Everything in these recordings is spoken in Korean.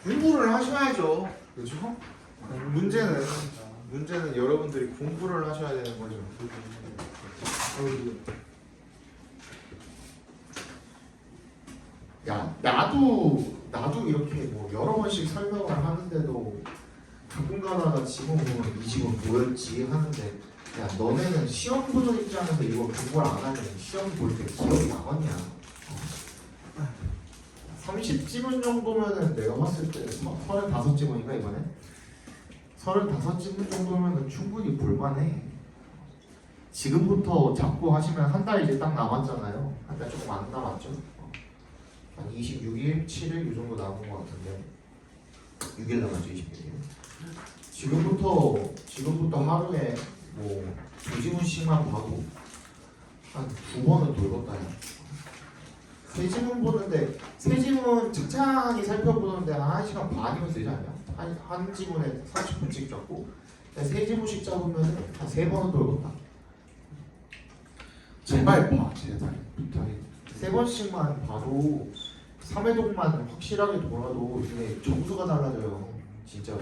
공부를 하셔야죠. 그렇죠? 문제는 여러분들이 공부를 하셔야 되는 거죠. 야, 나도 이렇게 뭐 여러 번씩 설명을 하는데도 가끔가다가 지금 보면 이 지금 뭐였지 하는데, 야, 너네는 시험 보는 입장에서 이거 공부를 안 하면 시험 볼 때 기억이 나겠냐? 30지문 정도면은 내가 봤을 때 35지문인가 이번에? 35지문 정도면은 충분히 볼만해. 지금부터 잡고 하시면 한 달 이제 딱 남았잖아요. 한 달 조금 안 남았죠? 한 26일, 7일 이 정도 남은 것 같은데 6일 남았죠, 26일. 지금부터 하루에 뭐 2지문씩만 봐도 한 2번은 돌겠다. 3지문 보는데 3지문 착착히 살펴보는데 한 1시간 반이면 되지 않냐? 한 지문에 30분씩 잡고 3지문씩 잡으면 한 3번은 돌겠다. 제발 봐, 제발. 부탁해. 3번씩만 봐도 3회독만 확실하게 돌아도 이게 점수가 달라져요. 진짜로.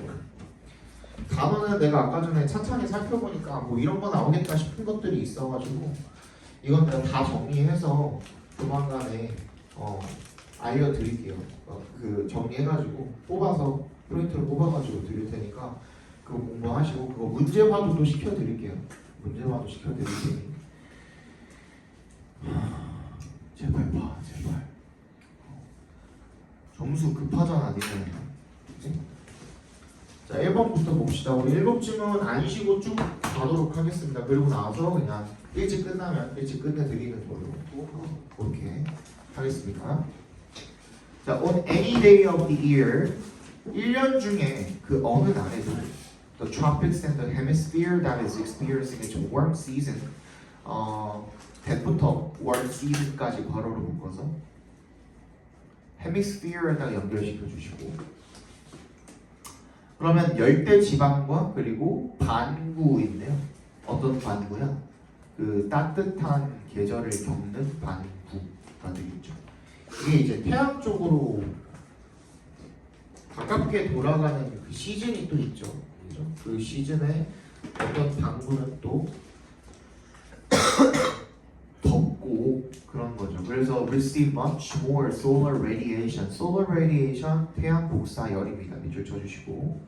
단어는 내가 아까 전에 차차히 살펴보니까 뭐 이런 거 나오겠다 싶은 것들이 있어가지고 이건 내가 다 정리해서 조만간에 알려드릴게요. 그 정리해가지고 뽑아서 프린트를 뽑아가지고 드릴 테니까 그거 공부하시고 그거 문제화도 시켜드릴게요. 문제화도 시켜드릴 테니 제발 봐, 제발. 점수 급하잖아 니네. 그치? 자 1번부터 봅시다. 우리 7지문 안 쉬고 쭉 가도록 하겠습니다. 그리고 나서 그냥 일찍 끝나면 일찍 끝내드리는 걸로 그렇게 하겠습니다. 자, on any day of the year 1년 중에 그 어느 날에도 the tropics and the hemisphere that is experiencing its warm season 대부터 warm season까지 괄호를 묶어서 hemisphere에다 연결시켜 주시고 그러면 열대 지방과 그리고 반구인데요. 어떤 반구야? 그 따뜻한 계절을 겪는 반구가 되겠죠. 이게 이제 태양 쪽으로 가깝게 돌아가는 그 시즌이 또 있죠. 그죠? 그 시즌에 어떤 반구는 또 덥고 그런 거죠. 그래서 receive much more solar radiation. solar radiation 태양 복사열입니다. 밑줄 쳐주시고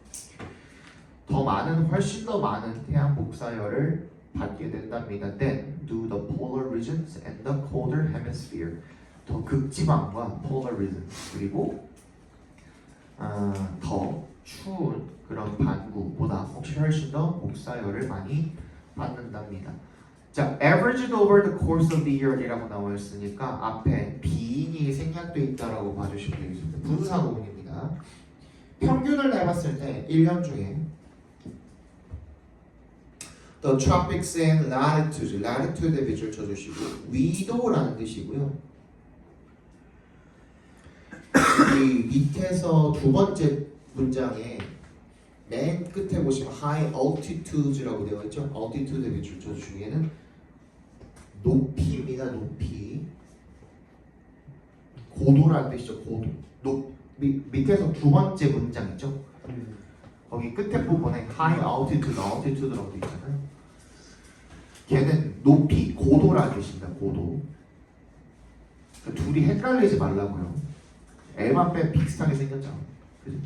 더 많은 훨씬 더 많은 태양 복사열을 받게 된답니다. Then do the polar regions and the colder hemisphere. 더 극지방과 polar regions 그리고 더 추운 그런 반구보다 훨씬 더 복사열을 많이 받는답니다. 자, averaged over the course of the year이라고 나와 있으니까 앞에 비인이 생략되어 있다라고 봐주시면 되겠습니다. 분사구문입니다. 평균을 내봤을 때 1년 중에 the tropics and latitude, latitude에 밑줄 쳐주시고 위도라는 뜻이고요. 이 밑에서 두 번째 문장에 맨 끝에 보시면 high altitudes라고 되어 있죠. altitude에 밑줄 쳐주시고 얘는 높이입니다. 높이. 고도라는 뜻이죠. 고도. 밑에서 두 번째 문장 있죠. 거기 끝에 부분에 high altitude라고 되어 있잖아요. 걔는 높이, 고도라는 뜻입니다. 고도. 그러니까 둘이 헷갈리지 말라고요. L만 비슷하게 생겼잖아. 그죠?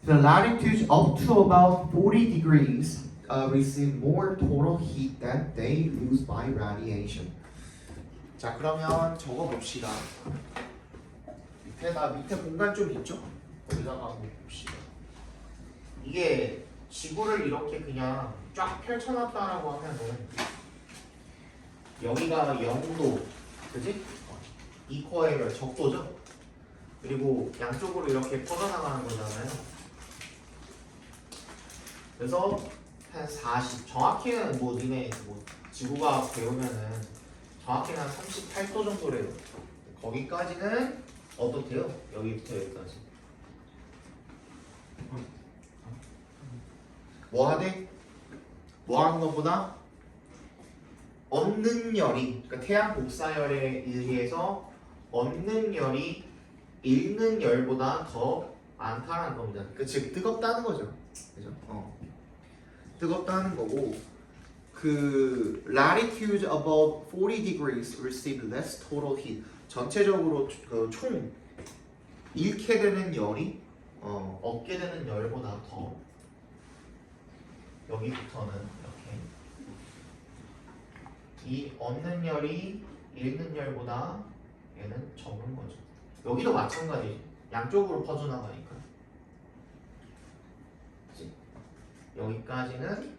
The latitudes up to about 40 degrees receive more total heat that they lose by radiation. 자, 그러면 적어 봅시다. 밑에 공간 좀 있죠? 거기다가 한번 봅시다. 이게 지구를 이렇게 그냥 쫙 펼쳐놨다라고 하면은 여기가 0도, 그지? 이코어의 적도죠? 그리고 양쪽으로 이렇게 뻗어나가는 거잖아요. 그래서 한 40, 정확히는 뭐 니네 뭐 지구과학 배우면은 정확히는 한 38도 정도래요. 거기까지는 어떻대요? 여기부터 여기까지. 뭐 하대? 뭐 하는 것보다 얻는 열이, 그러니까 태양 복사열에 의해서 얻는 열이 읽는 열보다 더 많다라는 겁니다. 즉 뜨겁다는 거죠. 그죠? 뜨겁다는 거고 그 latitude above 40 degrees receive less total heat. 전체적으로 총 잃게 되는 열이 얻게 되는 열보다 더 여기부터는 이렇게 이 얻는 열이 잃는 열보다 얘는 적은 거죠. 여기도 마찬가지. 양쪽으로 퍼져나가니까. 그치? 여기까지는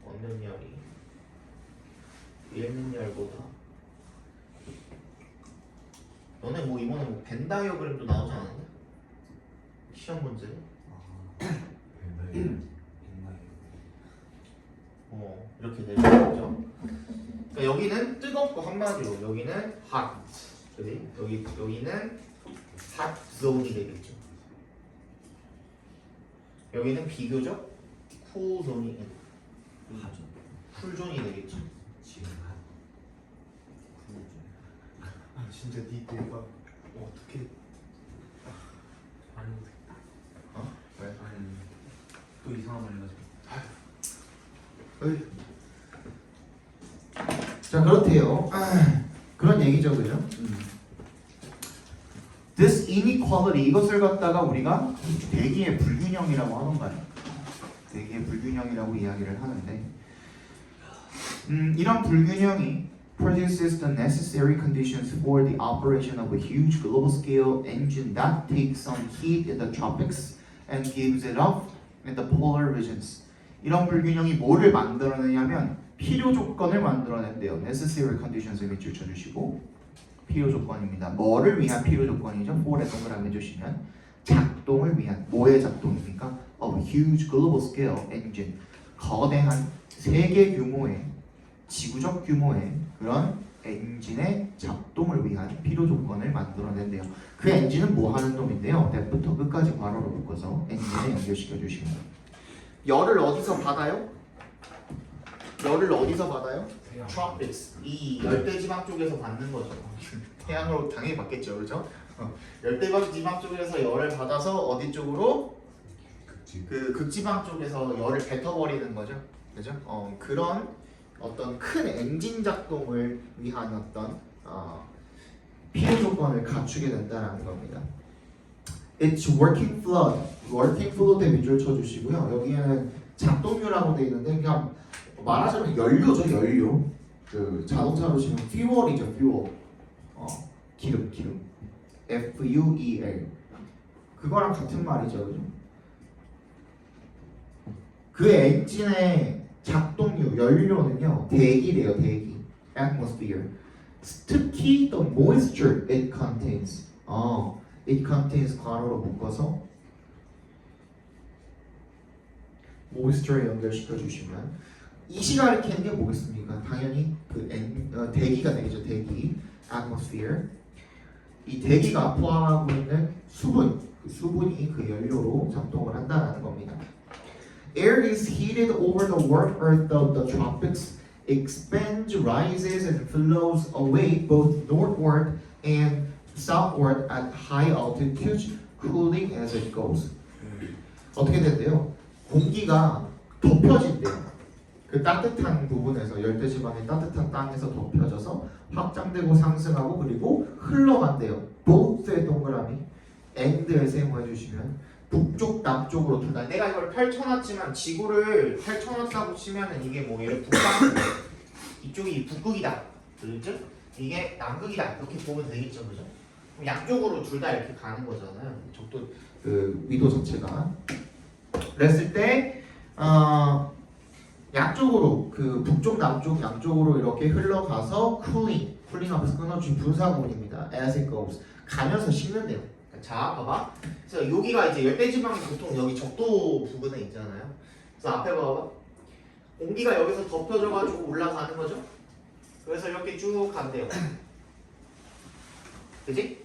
얻는 열이 잃는 열보다. 너네 뭐 이번에 뭐 벤 다이어그램도 나오지 않았냐? 시험 문제. 이렇게 되는 거죠. 그러니까 여기는 뜨겁고 한마디로 여기는 hot. 그지? 여기는 hot zone이 되겠죠. 여기는 비교적 cool zone이 쿨 존이 되겠죠. 진짜 네 내가 어떻게 아니 왜? 아니 또 이상한 말 해가지고 자 그렇대요. 그런 얘기죠, 그죠? This inequality 이것을 갖다가 우리가 대기의 불균형이라고 하던가요? 대기의 불균형이라고 이야기를 하는데, 이런 불균형이 produces the necessary conditions for the operation of a huge global scale engine that takes some heat in the tropics and gives it off in the polar regions. 이런 불균형이 뭐를 만들어내냐면 필요 조건을 만들어낸대요. necessary conditions을 밑줄 쳐주시고 필요 조건입니다. 뭐를 위한 필요 조건이죠? for에 동그라미 주시면 작동을 위한 뭐의 작동입니까? of a huge global scale engine. 거대한 세계 규모의 지구적 규모의 그런 엔진의 작동을 위한 필요 조건을 만들어낸대요. 그 엔진은 뭐 하는 놈인데요? that부터 끝까지 괄호로 묶어서 엔진에 연결시켜 주시면 열을 어디서 받아요? 열을 어디서 받아요? tropics. 이 열대지방 쪽에서 받는 거죠. 태양으로 당연히 받겠죠, 그렇죠? 열대지방 쪽에서 열을 받아서 어디 쪽으로? 그 극지방 쪽에서 열을 뱉어버리는 거죠, 그죠? 그런 어떤 큰 엔진 작동을 위한 어떤 필요 조건을 갖추게 된다는 겁니다. It's working flood. working flood에 밑줄 쳐주시고요. 여기에는 작동류라고 되어 있는데 그냥 말하자면 연료죠, 연료. 그 자동차로 치면 fuel이죠, fuel. 기름. fuel. 그거랑 같은 말이죠, 그죠? 그 엔진의 작동류, 연료는요, 대기래요, 대기. atmosphere. 특히 the moisture it contains. it contains 괄호로 묶어서 moisture에 연결시켜 주시면 이 시간을 이렇게 게 뭐겠습니까? 당연히 그 대기가 되겠죠, 대기. atmosphere. 이 대기가 포함하고 있는 수분, 그 수분이 그 연료로 작동을 한다는 겁니다. Air is heated over the warm earth of the tropics, expands, rises, and flows away both northward and southward at high altitudes, cooling as it goes. 어떻게 된대요? 공기가 덮여진대요. 그 따뜻한 부분에서 열대지방의 따뜻한 땅에서 덮여져서 확장되고 상승하고 그리고 흘러간대요. both의 동그라미, and를 세모해 주시면 북쪽 남쪽으로 둘 다. 내가 이걸 펼쳐놨지만 지구를 펼쳐놨다고 치면은 이게 뭐 얘를 북방 이쪽이 북극이다, 그렇죠? 이게 남극이다 이렇게 보면 되겠죠, 그죠? 그럼 양쪽으로 둘 다 이렇게 가는 거잖아요. 적도 그 위도 자체가. 그랬을 때 양쪽으로 그 북쪽 남쪽 양쪽으로 이렇게 흘러가서 쿨링 앞에서 끊어준 분사구문입니다. as it goes. 가면서 식는데요. 자, 봐봐. 그래서 여기가 이제 열대지방이 보통 여기 적도 부근에 있잖아요. 그래서 앞에 봐봐. 공기가 여기서 덮여져가지고 올라가는 거죠. 그래서 이렇게 쭉 간대요. 그지?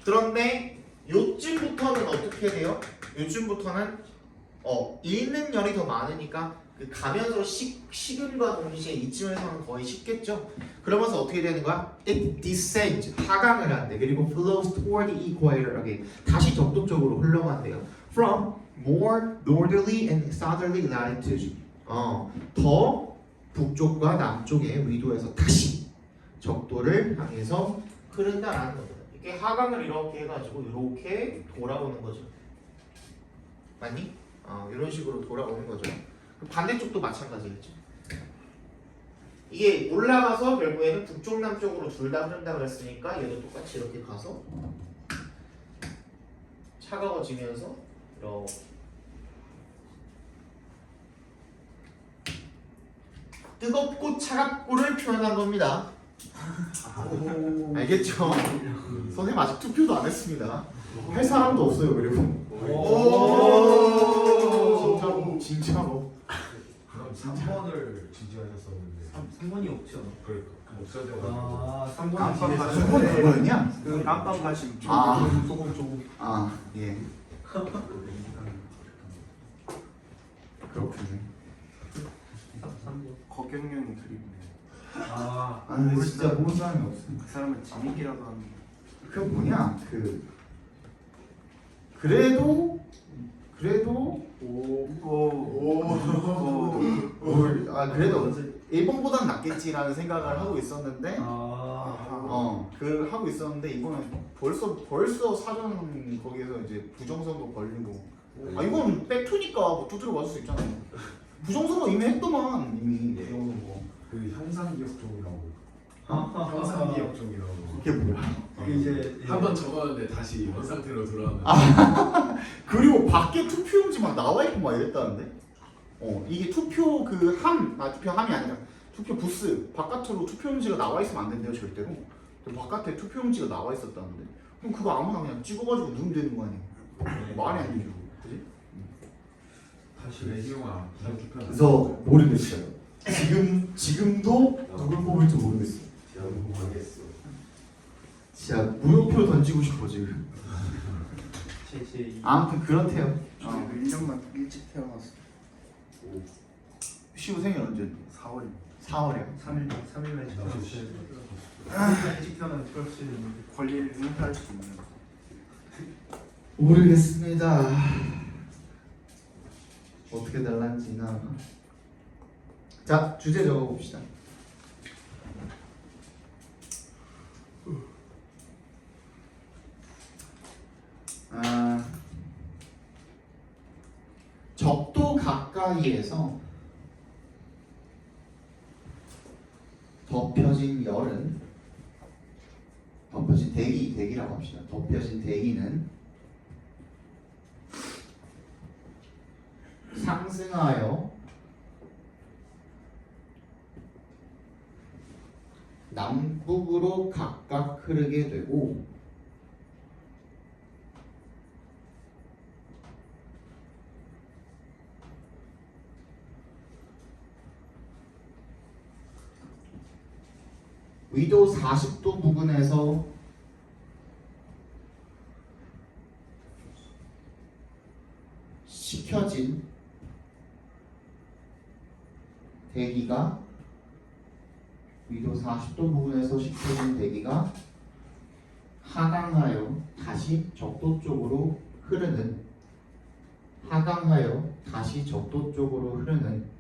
그런데 요쯤부터는 어떻게 돼요? 요쯤부터는 읽는 열이 더 많으니까 그 가면서 식음과 동시에 이쯤에서는 거의 식겠죠. 그러면서 어떻게 되는 거야? It descends 하강을 한대. 그리고 flows toward the equator again. 다시 적도 쪽으로 흘러간대요. From more northerly and southerly latitude. 더 북쪽과 남쪽의 위도에서 다시 적도를 향해서 흐른다라는 겁니다. 이게 하강을 이렇게 해가지고 이렇게 돌아오는 거죠. 맞니? 이런 식으로 돌아오는 거죠. 반대쪽도 마찬가지겠죠. 이게 올라가서 결국에는 북쪽 남쪽으로 둘 다 흐른다 그랬으니까 얘도 똑같이 이렇게 가서 차가워지면서 이렇게 뜨겁고 차갑고를 표현한 겁니다. 알겠죠? 선생님 아직 투표도 안 했습니다. 할 사람도 없어요. 그리고 진짜로 그럼 3번을 지지하셨었는데 3번이 없죠. 그러니까 없어져가지고 아, 3번이 깜빡 가시고. 그건 그거였냐? 그 깜빡 가시고. 조금. 예. 그렇군요. 3번. 거경련이 그립네. 아, 근데 진짜 모르는 사람이 없어. 그 사람은 지민기라고 하는. 그 뭐냐? 그래도 그래도 일본보단 낫겠지라는 생각을 하고 있었는데 그 하고 있었는데 이거는 벌써 사전 거기에서 이제 부정선거 걸리고 이건 백투니까 뭐 두드려 맞을 수 있잖아요. 부정선거 이미 했더만 이미 부정선거. 그 형상기억 쪽이라고 형상기억 쪽이라고 그게 뭐야? 이제 한 번 적었는데 다시 원 상태로 돌아오는 그리고 밖에 투표용지 막 나와 있고 막 이랬다는데? 이게 투표 투표함이 아니라 투표 부스 바깥으로 투표용지가 나와 있으면 안 된대요 절대로. 바깥에 투표용지가 나와 있었다는데. 그럼 그거 아무나 그냥 찍어가지고 누르면 되는 거 아니에요? 말이 안 되죠, 그지? 다시 외기용아 다시 투표 그래서 모르겠어요. 지금도 누굴 뽑을지 모르겠어요. 모르겠어 진짜 무효표 던지고 싶어 지금. 제 아무튼 그렇대요. 저는 1년만 일찍 태어났어. 시우생이 언제? 4월 4월이요. 3일만 지났어요. 일찍 태어나면 그럴 수 있는데. 권리를 행사할 수 있는. 모르겠습니다. 어떻게 달란지나. 자, 주제 적어봅시다. 적도 가까이에서 덮여진 열은 덮여진 대기라고 합시다. 덮여진 대기는 상승하여 남북으로 각각 흐르게 되고 위도 40도 부근에서 식혀진 대기가 위도 40도 부근에서 식혀진 대기가 하강하여 다시 적도 쪽으로 흐르는 하강하여 다시 적도 쪽으로 흐르는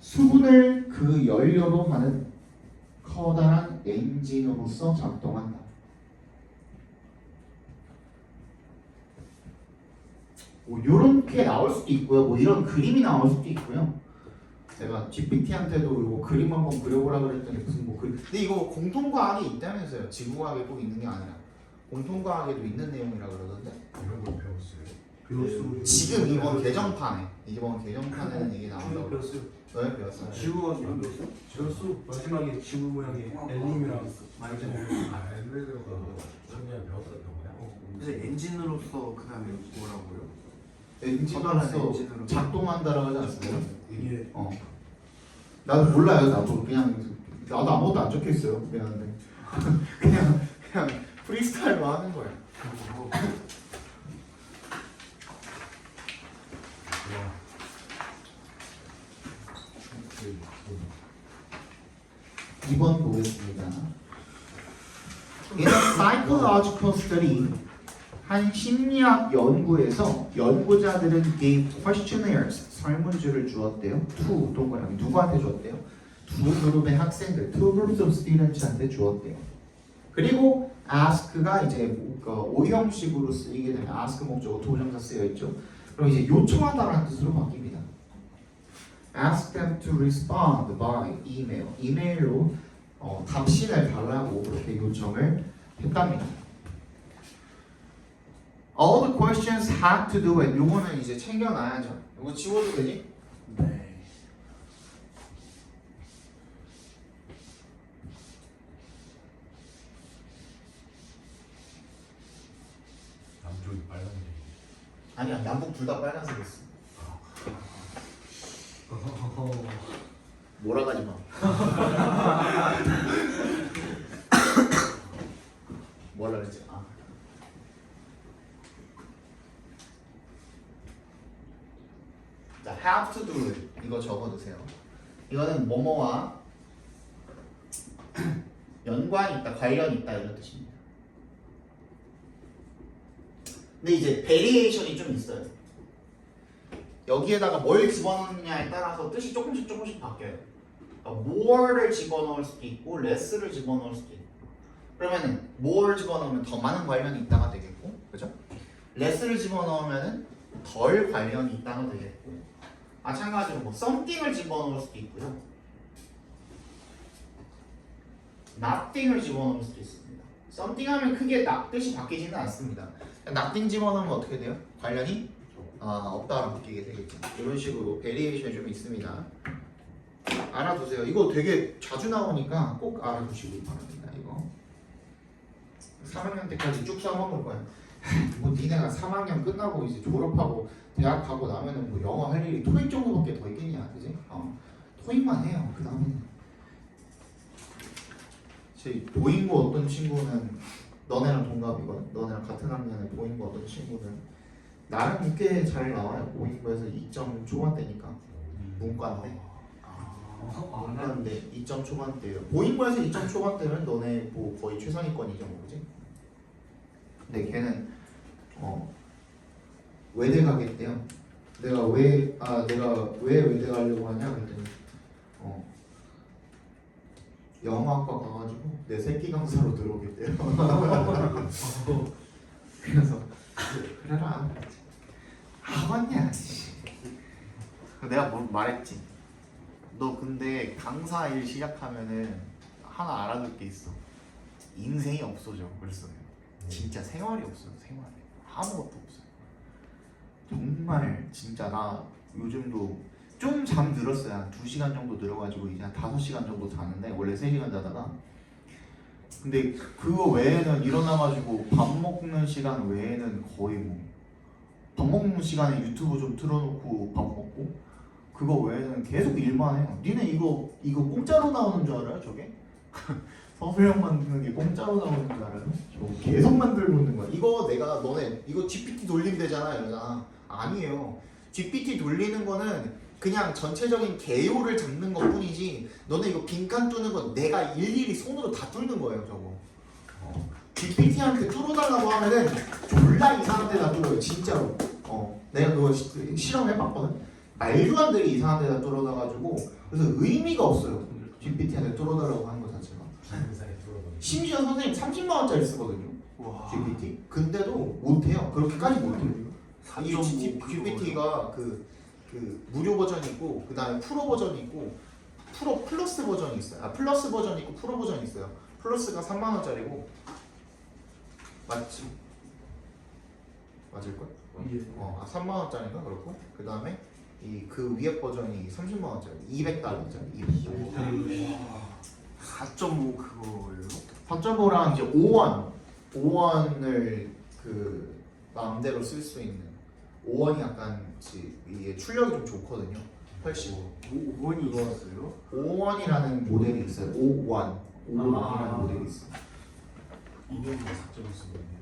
수분을 그 연료로 하는 커다란 엔진으로서 작동한다. 뭐 이렇게 나올 수도 있고요. 뭐 이런 그림이 나올 수도 있고요. 제가 GPT한테도 뭐 그림 한번 그려보라 그랬더니 무슨 뭐 그림. 근데 이거 공통과학이 있다면서요. 지구과학에 꼭 있는 게 아니라 공통과학에도 있는 내용이라 그러던데. 이런 걸 배웠어요 지금 이번 개정판에는 이게 나온다고. 배웠어요. 너네 배웠어요? 지구과학 안 배웠어? 배웠어. 마지막에 지구 모양의 엘림이랑 많이 좀 엘리베이터가 처음에 배웠었던 거야? 그래서 엔진으로서 그 다음에 뭐라고요? 엔진으로서 엔진으로. 작동한다라고 하지 않았어요? 예. 나도 몰라요. 나도 그냥 나도 아무것도 안 적혀 있어요. 미안한데 그냥 프리스타일로 하는 거야. 이번 보겠습니다. In a psychological study, 한 심리학 연구에서 연구자들은 gave questionnaires, 설문지를 주었대요. to 동그라미 누구한테 주었대요? 두 그룹의 학생들, two groups of students한테 주었대요. 그리고 ask가 이제 오형식으로 쓰이게 되면 ask 목적어 도정사 쓰여 있죠. 그럼 이제 요청하다라는 뜻으로 바뀝니다. Ask them to respond by email. 이메일로 답신을 달라고 그렇게 요청을 했답니다. All the questions had to do with 요거는 이제 챙겨놔야죠. 이거 지워도 되니? 네. 남쪽이 빨간색. 아니야, 남북 둘 다 빨간색이었어. 몰아가지 마. 뭐라 그랬지? 자, have to do it. 이거 적어두세요. 이거는 뭐뭐와 연관이 있다, 관련이 있다 이런 뜻입니다. 근데 이제 베리에이션이 좀 있어요. 여기에다가 뭘 집어넣느냐에 따라서 뜻이 조금씩 바뀌어요. 그러니까 more를 집어넣을 수도 있고 less를 집어넣을 수도 있고. 그러면은 more 집어넣으면 더 많은 관련이 있다가 되겠고, 그죠? less를 집어넣으면은 덜 관련이 있다가 되겠고, 마찬가지로 뭐 something을 집어넣을 수도 있고요, nothing을 집어넣을 수도 있습니다. something 하면 크게 뜻이 바뀌지는 않습니다. nothing 집어넣으면 어떻게 돼요? 관련이 없다로 바뀌게 되겠죠. 이런 식으로 베리에이션이 좀 있습니다. 알아두세요. 이거 되게 자주 나오니까 꼭 알아두시기 바랍니다. 이거 3학년 때까지 쭉 써먹을 거야. 뭐 니네가 3학년 끝나고 이제 졸업하고 대학 가고 나면은 뭐 영어 할 일이 토익 정도밖에 더 있겠냐, 그지? 토익만 해요. 그 다음에는 제 보잉고 어떤 친구는 너네랑 동갑이거든. 너네랑 같은 학년에 보잉고 어떤 친구는 나름 꽤 잘 나와요. 보잉고에서 2점 초반대니까 문과인데. 문과인데 2점 초반대예요. 보잉고에서 2점 초반대면 너네 뭐 거의 최상위권이죠, 뭐, 그지? 근데 걔는 외대 가겠대요. 내가 왜 외대 가려고 하냐 그랬더니 영어학과 가가지고 내 새끼 강사로 들어오겠대요. 그래서 그래라 하겠냐. 내가 뭐 말했지. 너 근데 강사 일 시작하면은 하나 알아둘 게 있어. 인생이 없어져. 그랬어. 진짜 생활이 없어요. 생활이 아무것도 없어요. 정말 진짜 나 요즘도 좀 잠 늘었어요. 한 2시간 정도 늘어가지고 이제 한 5시간 정도 자는데 원래 3시간 자다가. 근데 그거 외에는 일어나가지고 밥 먹는 시간 외에는 거의 뭐 밥 먹는 시간에 유튜브 좀 틀어놓고 밥 먹고, 그거 외에는 계속 일만 해요. 니네 이거 공짜로 나오는 줄 알아요? 저게? 서술형 만드는 게 공짜로 나오는 줄 알아요? 저 계속 만들고 있는 거야. 이거 내가 너네 이거 GPT 돌리면 되잖아 이러잖아. 아니에요. GPT 돌리는 거는 그냥 전체적인 개요를 잡는 것 뿐이지, 너네 이거 빈칸 뚫는 건 내가 일일이 손으로 다 뚫는 거예요 저거. GPT한테 뚫어달라고 하면은 졸라 이상한 데다 뚫어요 진짜로. 내가 그거 실험해봤거든. 말도 안 되게 이상한 데다 뚫어놔가지고 그래서 의미가 없어요. GPT한테 뚫어달라고 하는 것 자체가. 심지어 선생님 30만 원짜리 쓰거든요. 와. GPT. 근데도 못해요. 그렇게까지 못해요. 이 4.5 GPT가 그 무료 버전이 있고 그 다음에 프로 버전이 있고 프로 플러스 버전이 있어요. 플러스 버전이 있고 프로 버전이 있어요. 플러스가 3만 원짜리고 맞지? 맞을걸? 3만 원짜리인가 그렇고 그 다음에 그 위에 버전이 30만 원짜리 200달러짜리 200달러. 4.5 그거예요? 4.5랑 이제 5원을 그 마음대로 쓸 수 있는 5원이 약간 이게 출력이 좀 좋거든요. 훨씬 5원이 있었어요? 5원이라는 모델이 있어요. 5원이라는 모델이 있어요. 2년만 4점을 쓴 건데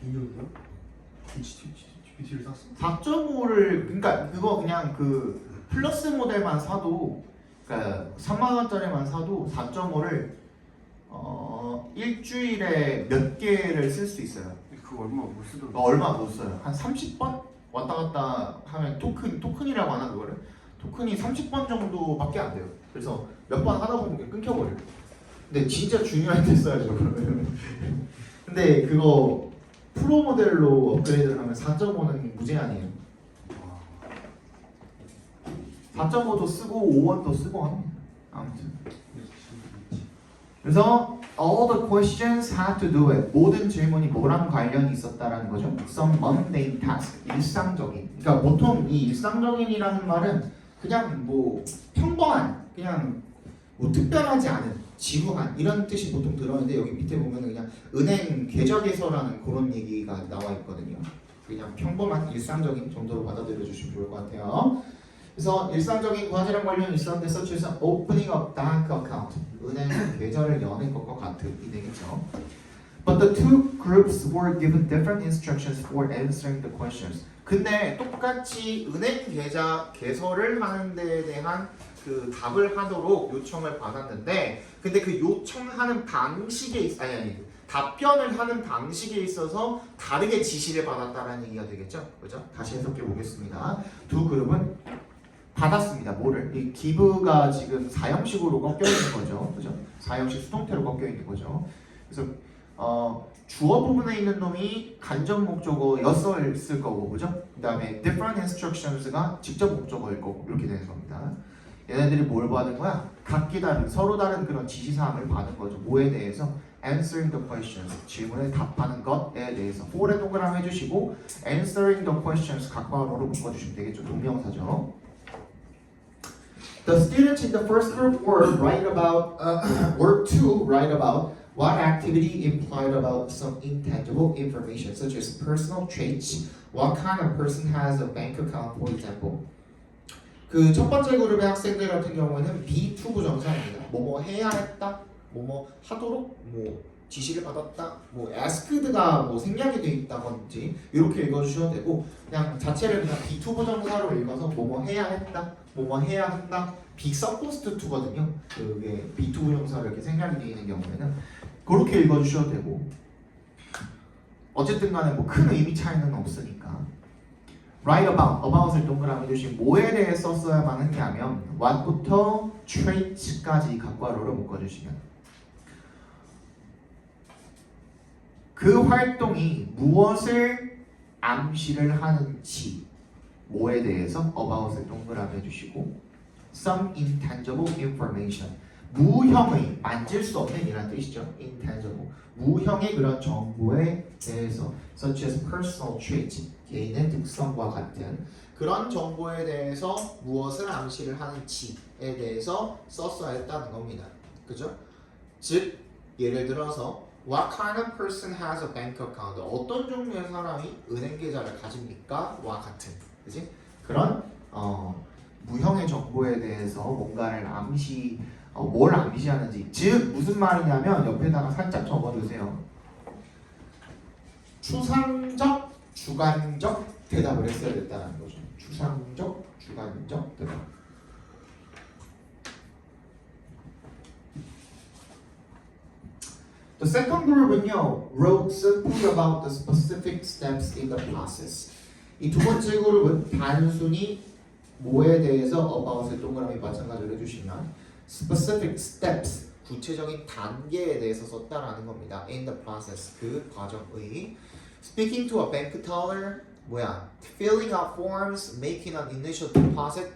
2년이요? GPT를 샀어? 4.5를 그러니까 그거 그냥 그 플러스 모델만 사도 그러니까 3만 원짜리만 사도 4.5를 일주일에 몇 개를 쓸 수 있어요. 그거 얼마 못 쓰던데. 얼마 못 써요. 한 30번 왔다 갔다 하면 토큰이라고 하나 그거를 토큰이 30번 정도밖에 안 돼요. 그래서 몇 번 하다 보면 그게 끊겨버려요. 근데 진짜 중요할 때 써야죠. 그러면. 근데 그거 프로 모델로 업그레이드를 하면 4.5는 무제한이에요. 4.5도 쓰고 5원도 쓰고 합니다. 아무튼 그래서 all the questions had to do with 모든 질문이 뭐랑 관련이 있었다라는 거죠. Some mundane task 일상적인. 그러니까 보통 이 일상적인이라는 말은 그냥 뭐 평범한 그냥 뭐 특별하지 않은 지루한 이런 뜻이 보통 들어있는데 여기 밑에 보면 그냥 은행 계좌 개설하는 그런 얘기가 나와 있거든요. 그냥 평범한 일상적인 정도로 받아들여 주시면 좋을 것 같아요. 그래서 일상적인 과제랑 관련이 있었는데 such as opening a bank account 은행 계좌를 여는 것과 같은 이 되겠죠. But the two groups were given different instructions for answering the questions. 근데 똑같이 은행 계좌 개설을 하는 데에 대한 그 답을 하도록 요청을 받았는데 근데 그 요청하는 방식에 아니 답변을 하는 방식에 있어서 다르게 지시를 받았다라는 얘기가 되겠죠. 그죠? 다시 해석해 보겠습니다. 두 그룹은 받았습니다. 뭐를? 이 기브가 지금 4형식으로 꺾여 있는 거죠. 그죠? 4형식 수동태로 꺾여 있는 거죠. 그래서 주어 부분에 있는 놈이 간접 목적어였을 거고, 그죠? 그 다음에 different instructions가 직접 목적어일 거고 이렇게 되는 겁니다. 얘네들이 뭘 받은 거야? 각기 다른 서로 다른 그런 지시사항을 받은 거죠. 뭐에 대해서? answering the questions 질문에 답하는 것에 대해서 for에 동그라미 해주시고 answering the questions 각과로로 묶어주시면 되겠죠. 동명사죠. The students in the first group were to write about what activity implied about some intangible information such as personal traits, what kind of person has a bank account, for example. 그 첫 번째 그룹의 학생들 같은 경우에는 B2 부정사입니다. 뭐뭐 해야 했다, 뭐뭐 하도록, 뭐 지시를 받았다, 뭐 asked가 뭐 생략이 돼 있다든지 이렇게 읽어주셔도 되고 그냥 자체를 그냥 B2 부정사로 읽어서 뭐뭐 해야 했다, 뭐뭐 해야 한다, be supposed to거든요. 그게 B2 부정사로 이렇게 생략이 돼 있는 경우에는 그렇게 읽어주셔도 되고 어쨌든 간에 뭐 큰 의미 차이는 없으니까 write about을 동그라미 주신 뭐에 대해 썼어야만 했냐면 what부터 traits까지 각괄호로 묶어주시면 그 활동이 무엇을 암시를 하는지 뭐에 대해서 about을 동그라미 해주시고 some intangible information 무형의 만질 수 없는 이란 뜻이죠. intangible 무형의 그런 정보에 대해서 such as personal traits 개인의 특성과 같은 그런 정보에 대해서 무엇을 암시를 하는지에 대해서 썼어야 했다는 겁니다. 그죠? 즉 예를 들어서 What kind of person has a bank account? 어떤 종류의 사람이 은행 계좌를 가집니까? 와 같은 그지? 그런 무형의 정보에 대해서 뭔가를 뭘 암시하는지 즉 무슨 말이냐면 옆에다가 살짝 적어두세요. 추상적, 주관적 대답을 했어야 됐다는 거죠. 추상적, 주관적 대답. The second group은요, wrote simply about the specific steps in the process. 이 두 번째 그룹은 단순히 뭐에 대해서 about의 동그라미 마찬가지로 해주시면 specific steps 구체적인 단계에 대해서 썼다라는 겁니다. In the process 그 과정의 speaking to a bank teller 뭐야? filling out forms, making an initial deposit,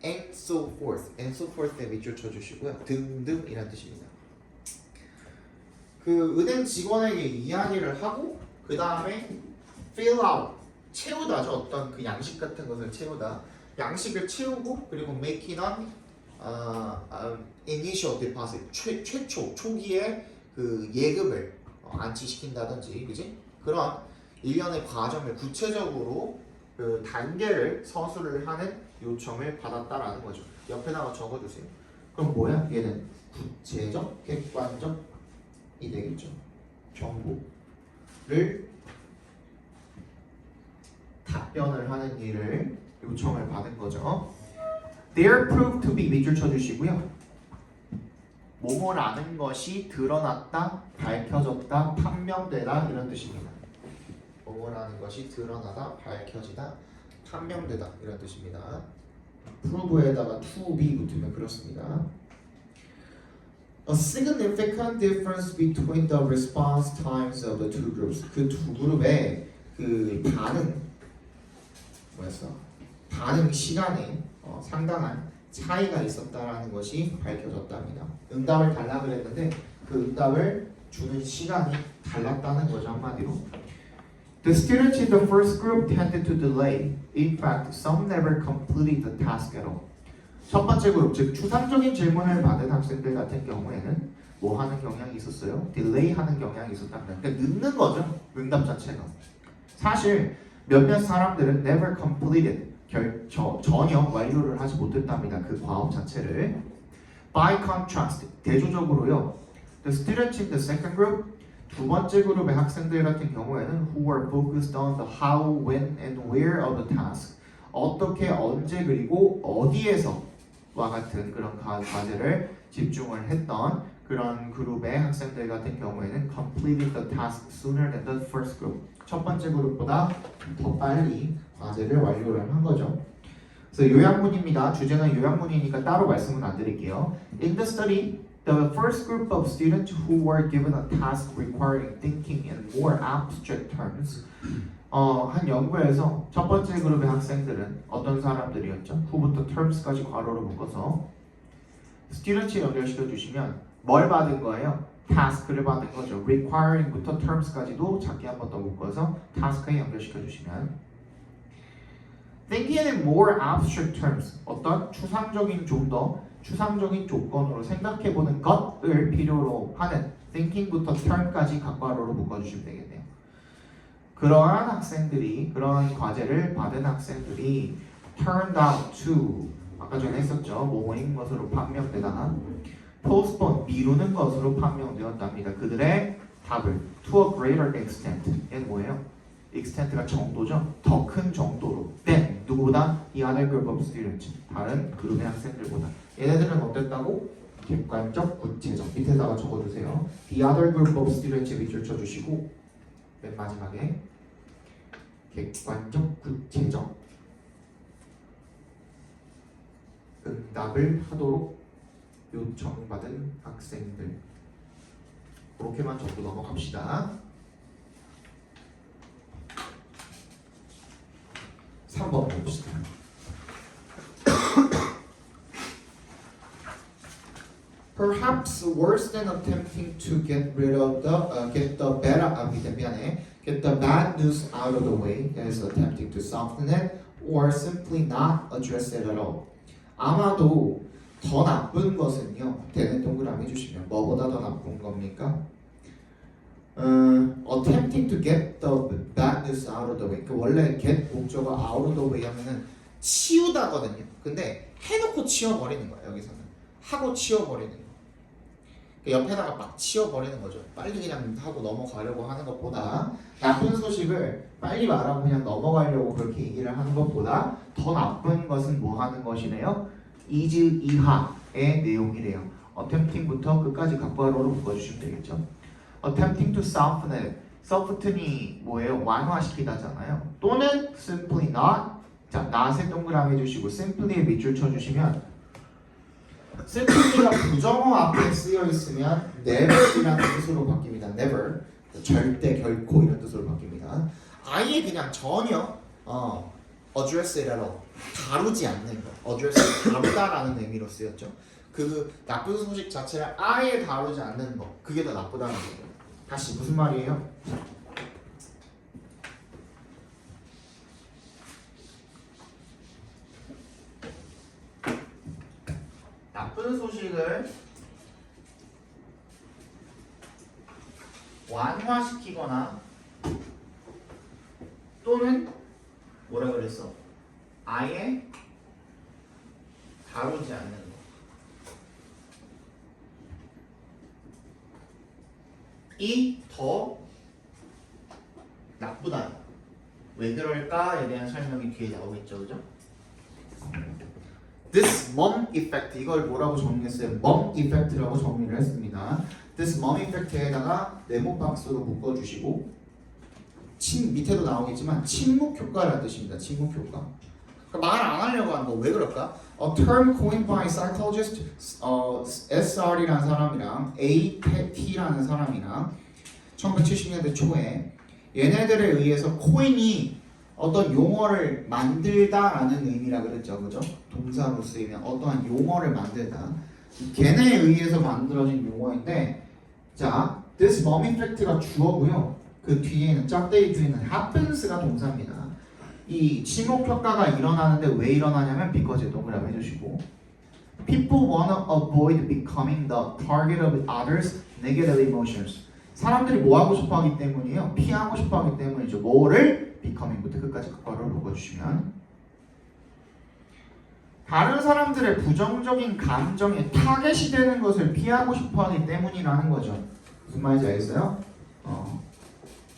and so forth. and so forth에 밑줄 쳐주시고요. 등등이란 뜻입니다. 그 은행 직원에게 이야기를 하고 그 다음에 fill out 채우다죠. 어떤 그 양식 같은 것을 채우다. 양식을 채우고 그리고 making an initial deposit 최초 초기에 그 예금을 안치시킨다든지 그지? 그런 일련의 과정을 구체적으로 그 단계를 서술을 하는 요청을 받았다라는 거죠. 옆에다가 적어주세요. 그럼 뭐야? 얘는 구체적, 객관적이 되겠죠. 정보를 답변을 하는 일을 요청을 받은 거죠. They are proved to be 밑줄 쳐주시고요. 뭐뭐라는 것이 드러났다, 밝혀졌다, 판명되다 이런 뜻입니다. 뭐뭐라는 것이 드러나다, 밝혀지다, 판명되다 이런 뜻입니다. prove에다가 to be 붙으면 그렇습니다. A significant difference between the response times of the two groups. 그 두 그룹의 그 반응 시간에 상당한 차이가 있었다라는 것이 밝혀졌답니다. 응답을 달라 그랬는데 그 응답을 주는 시간이 달랐다는 거죠, 한마디로. The students in the first group tended to delay. In fact, some never completed the task at all. 첫 번째 그룹, 즉 추상적인 질문을 받은 학생들 같은 경우에는 뭐 하는 경향이 있었어요? 딜레이 하는 경향이 있었답니다. 그러니까 늦는 거죠, 응답 자체가. 사실 몇몇 사람들은 never completed, 전혀 완료를 하지 못했답니다. 그 과업 자체를. By contrast, 대조적으로요, the students in the second group, 두 번째 그룹의 학생들 같은 경우에는 who were focused on the how, when, and where of the task, 어떻게, 언제, 그리고 어디에서와 같은 그런 과제를 집중을 했던 그런 그룹의 학생들 같은 경우에는 completed the task sooner than the first group. 첫 번째 그룹보다 더 빨리 과제를 완료를 한 거죠. 그래서 요약문입니다. 주제는 요약문이니까 따로 말씀은 안 드릴게요. In the study, the first group of students who were given a task requiring thinking in more abstract terms, 한 연구에서 첫 번째 그룹의 학생들은 어떤 사람들이었죠? 후부터 terms까지 괄호로 묶어서 students에 연결시켜 주시면 뭘 받은 거예요? task를 받은 거죠. requiring부터 terms까지도 작게 한 번 더 묶어서 task에 연결시켜 주시면 thinking in more abstract terms, 어떤 추상적인 좀 더 추상적인 조건으로 생각해보는 것을 필요로 하는 thinking부터 term까지 각괄호로 묶어주시면 되겠네요. 그러한 학생들이, 그러한 과제를 받은 학생들이 turned out to, 아까 전에 했었죠. 뭐뭐인 것으로 판명되다, postpone, 미루는 것으로 판명되었답니다. 그들의 답을 to a greater extent, 얘는 뭐예요? extent가 정도죠. 더 큰 정도로 than, 누구보다? the other group of students, 다른 그룹의 학생들보다. 얘네들은 어땠다고? 객관적, 구체적. 밑에다가 적어주세요. The other group of students 밑줄 쳐주시고 맨 마지막에 객관적, 구체적 응답을 하도록 요청받은 학생들. 그렇게만 적고 넘어갑시다. 3번 봅시다. Perhaps worse than attempting to get the bad news out of the way is attempting to soften it or simply not address it at all. 아마도 더 나쁜 것은요. 대는 동그라미 해주시면 뭐보다 더 나쁜 겁니까? Attempting to get the bad news out of the way. 그 원래 get 목적어 out of the way 하면은 치우다거든요. 근데 해놓고 치워버리는 거예요. 여기서는 하고 치워버리는 거. 옆에다가 막 치워버리는 거죠. 빨리 그냥 하고 넘어가려고 하는 것보다, 나쁜 소식을 빨리 말하고 그냥 넘어가려고 그렇게 얘기를 하는 것보다 더 나쁜 것은 뭐 하는 것이래요? is 이하의 내용이래요. attempting부터 끝까지 각괄호로 묶어주시면 되겠죠. attempting to soften it. soften이 뭐예요? 완화시키다잖아요. 또는 simply not. 자, not에 동그라미 해주시고 simply에 밑줄 쳐주시면 simply가 부정어 앞에 쓰여 있으면 never이라는 뜻으로 바뀝니다. never, 절대, 결코 이런 뜻으로 바뀝니다. 아예 그냥 전혀 address it at all, 다루지 않는 거. address, 다루다라는 의미로 쓰였죠. 그 나쁜 소식 자체를 아예 다루지 않는 거, 그게 더 나쁘다는 거예요. 다시 무슨 말이에요? 나쁜 소식을 완화시키거나 또는 뭐라 그랬어? 아예 다루지 않는 거. 더 나쁘다. 왜 그럴까에 대한 설명이 뒤에 나오겠죠, 그죠? This mom effect 이걸 뭐라고 정리했어요? mom effect라고 정리를 했습니다. This mom effect에다가 네모 박스로 묶어주시고 밑에도 나오겠지만 침묵 효과라는 뜻입니다. 침묵 효과. 말 안 하려고 하는 거 왜 그럴까? A term coined by psychologist SR이라는 사람이랑 AT라는 사람이랑 1970년대 초에 얘네들에 의해서 코인이 어떤 용어를 만들다라는 의미라 그랬죠, 그죠? 동사로 쓰이면 어떠한 용어를 만들다. 걔네에 의해서 만들어진 용어인데, 자, this mom effect가 주어고요. 그 뒤에는 짝대기 뒤에는 happens가 동사입니다. 이 침묵 효과가 일어나는데 왜 일어나냐면 because 동그라미 해주시고 people wanna avoid becoming the target of others' negative emotions. 사람들이 뭐 하고 싶어 하기 때문이에요. 피하고 싶어 하기 때문이죠. 뭐를? becoming부터 끝까지 끝괄호를 묶어주시면 다른 사람들의 부정적인 감정에 타겟이 되는 것을 피하고 싶어 하기 때문이라는 거죠. 무슨 말인지 알겠어요?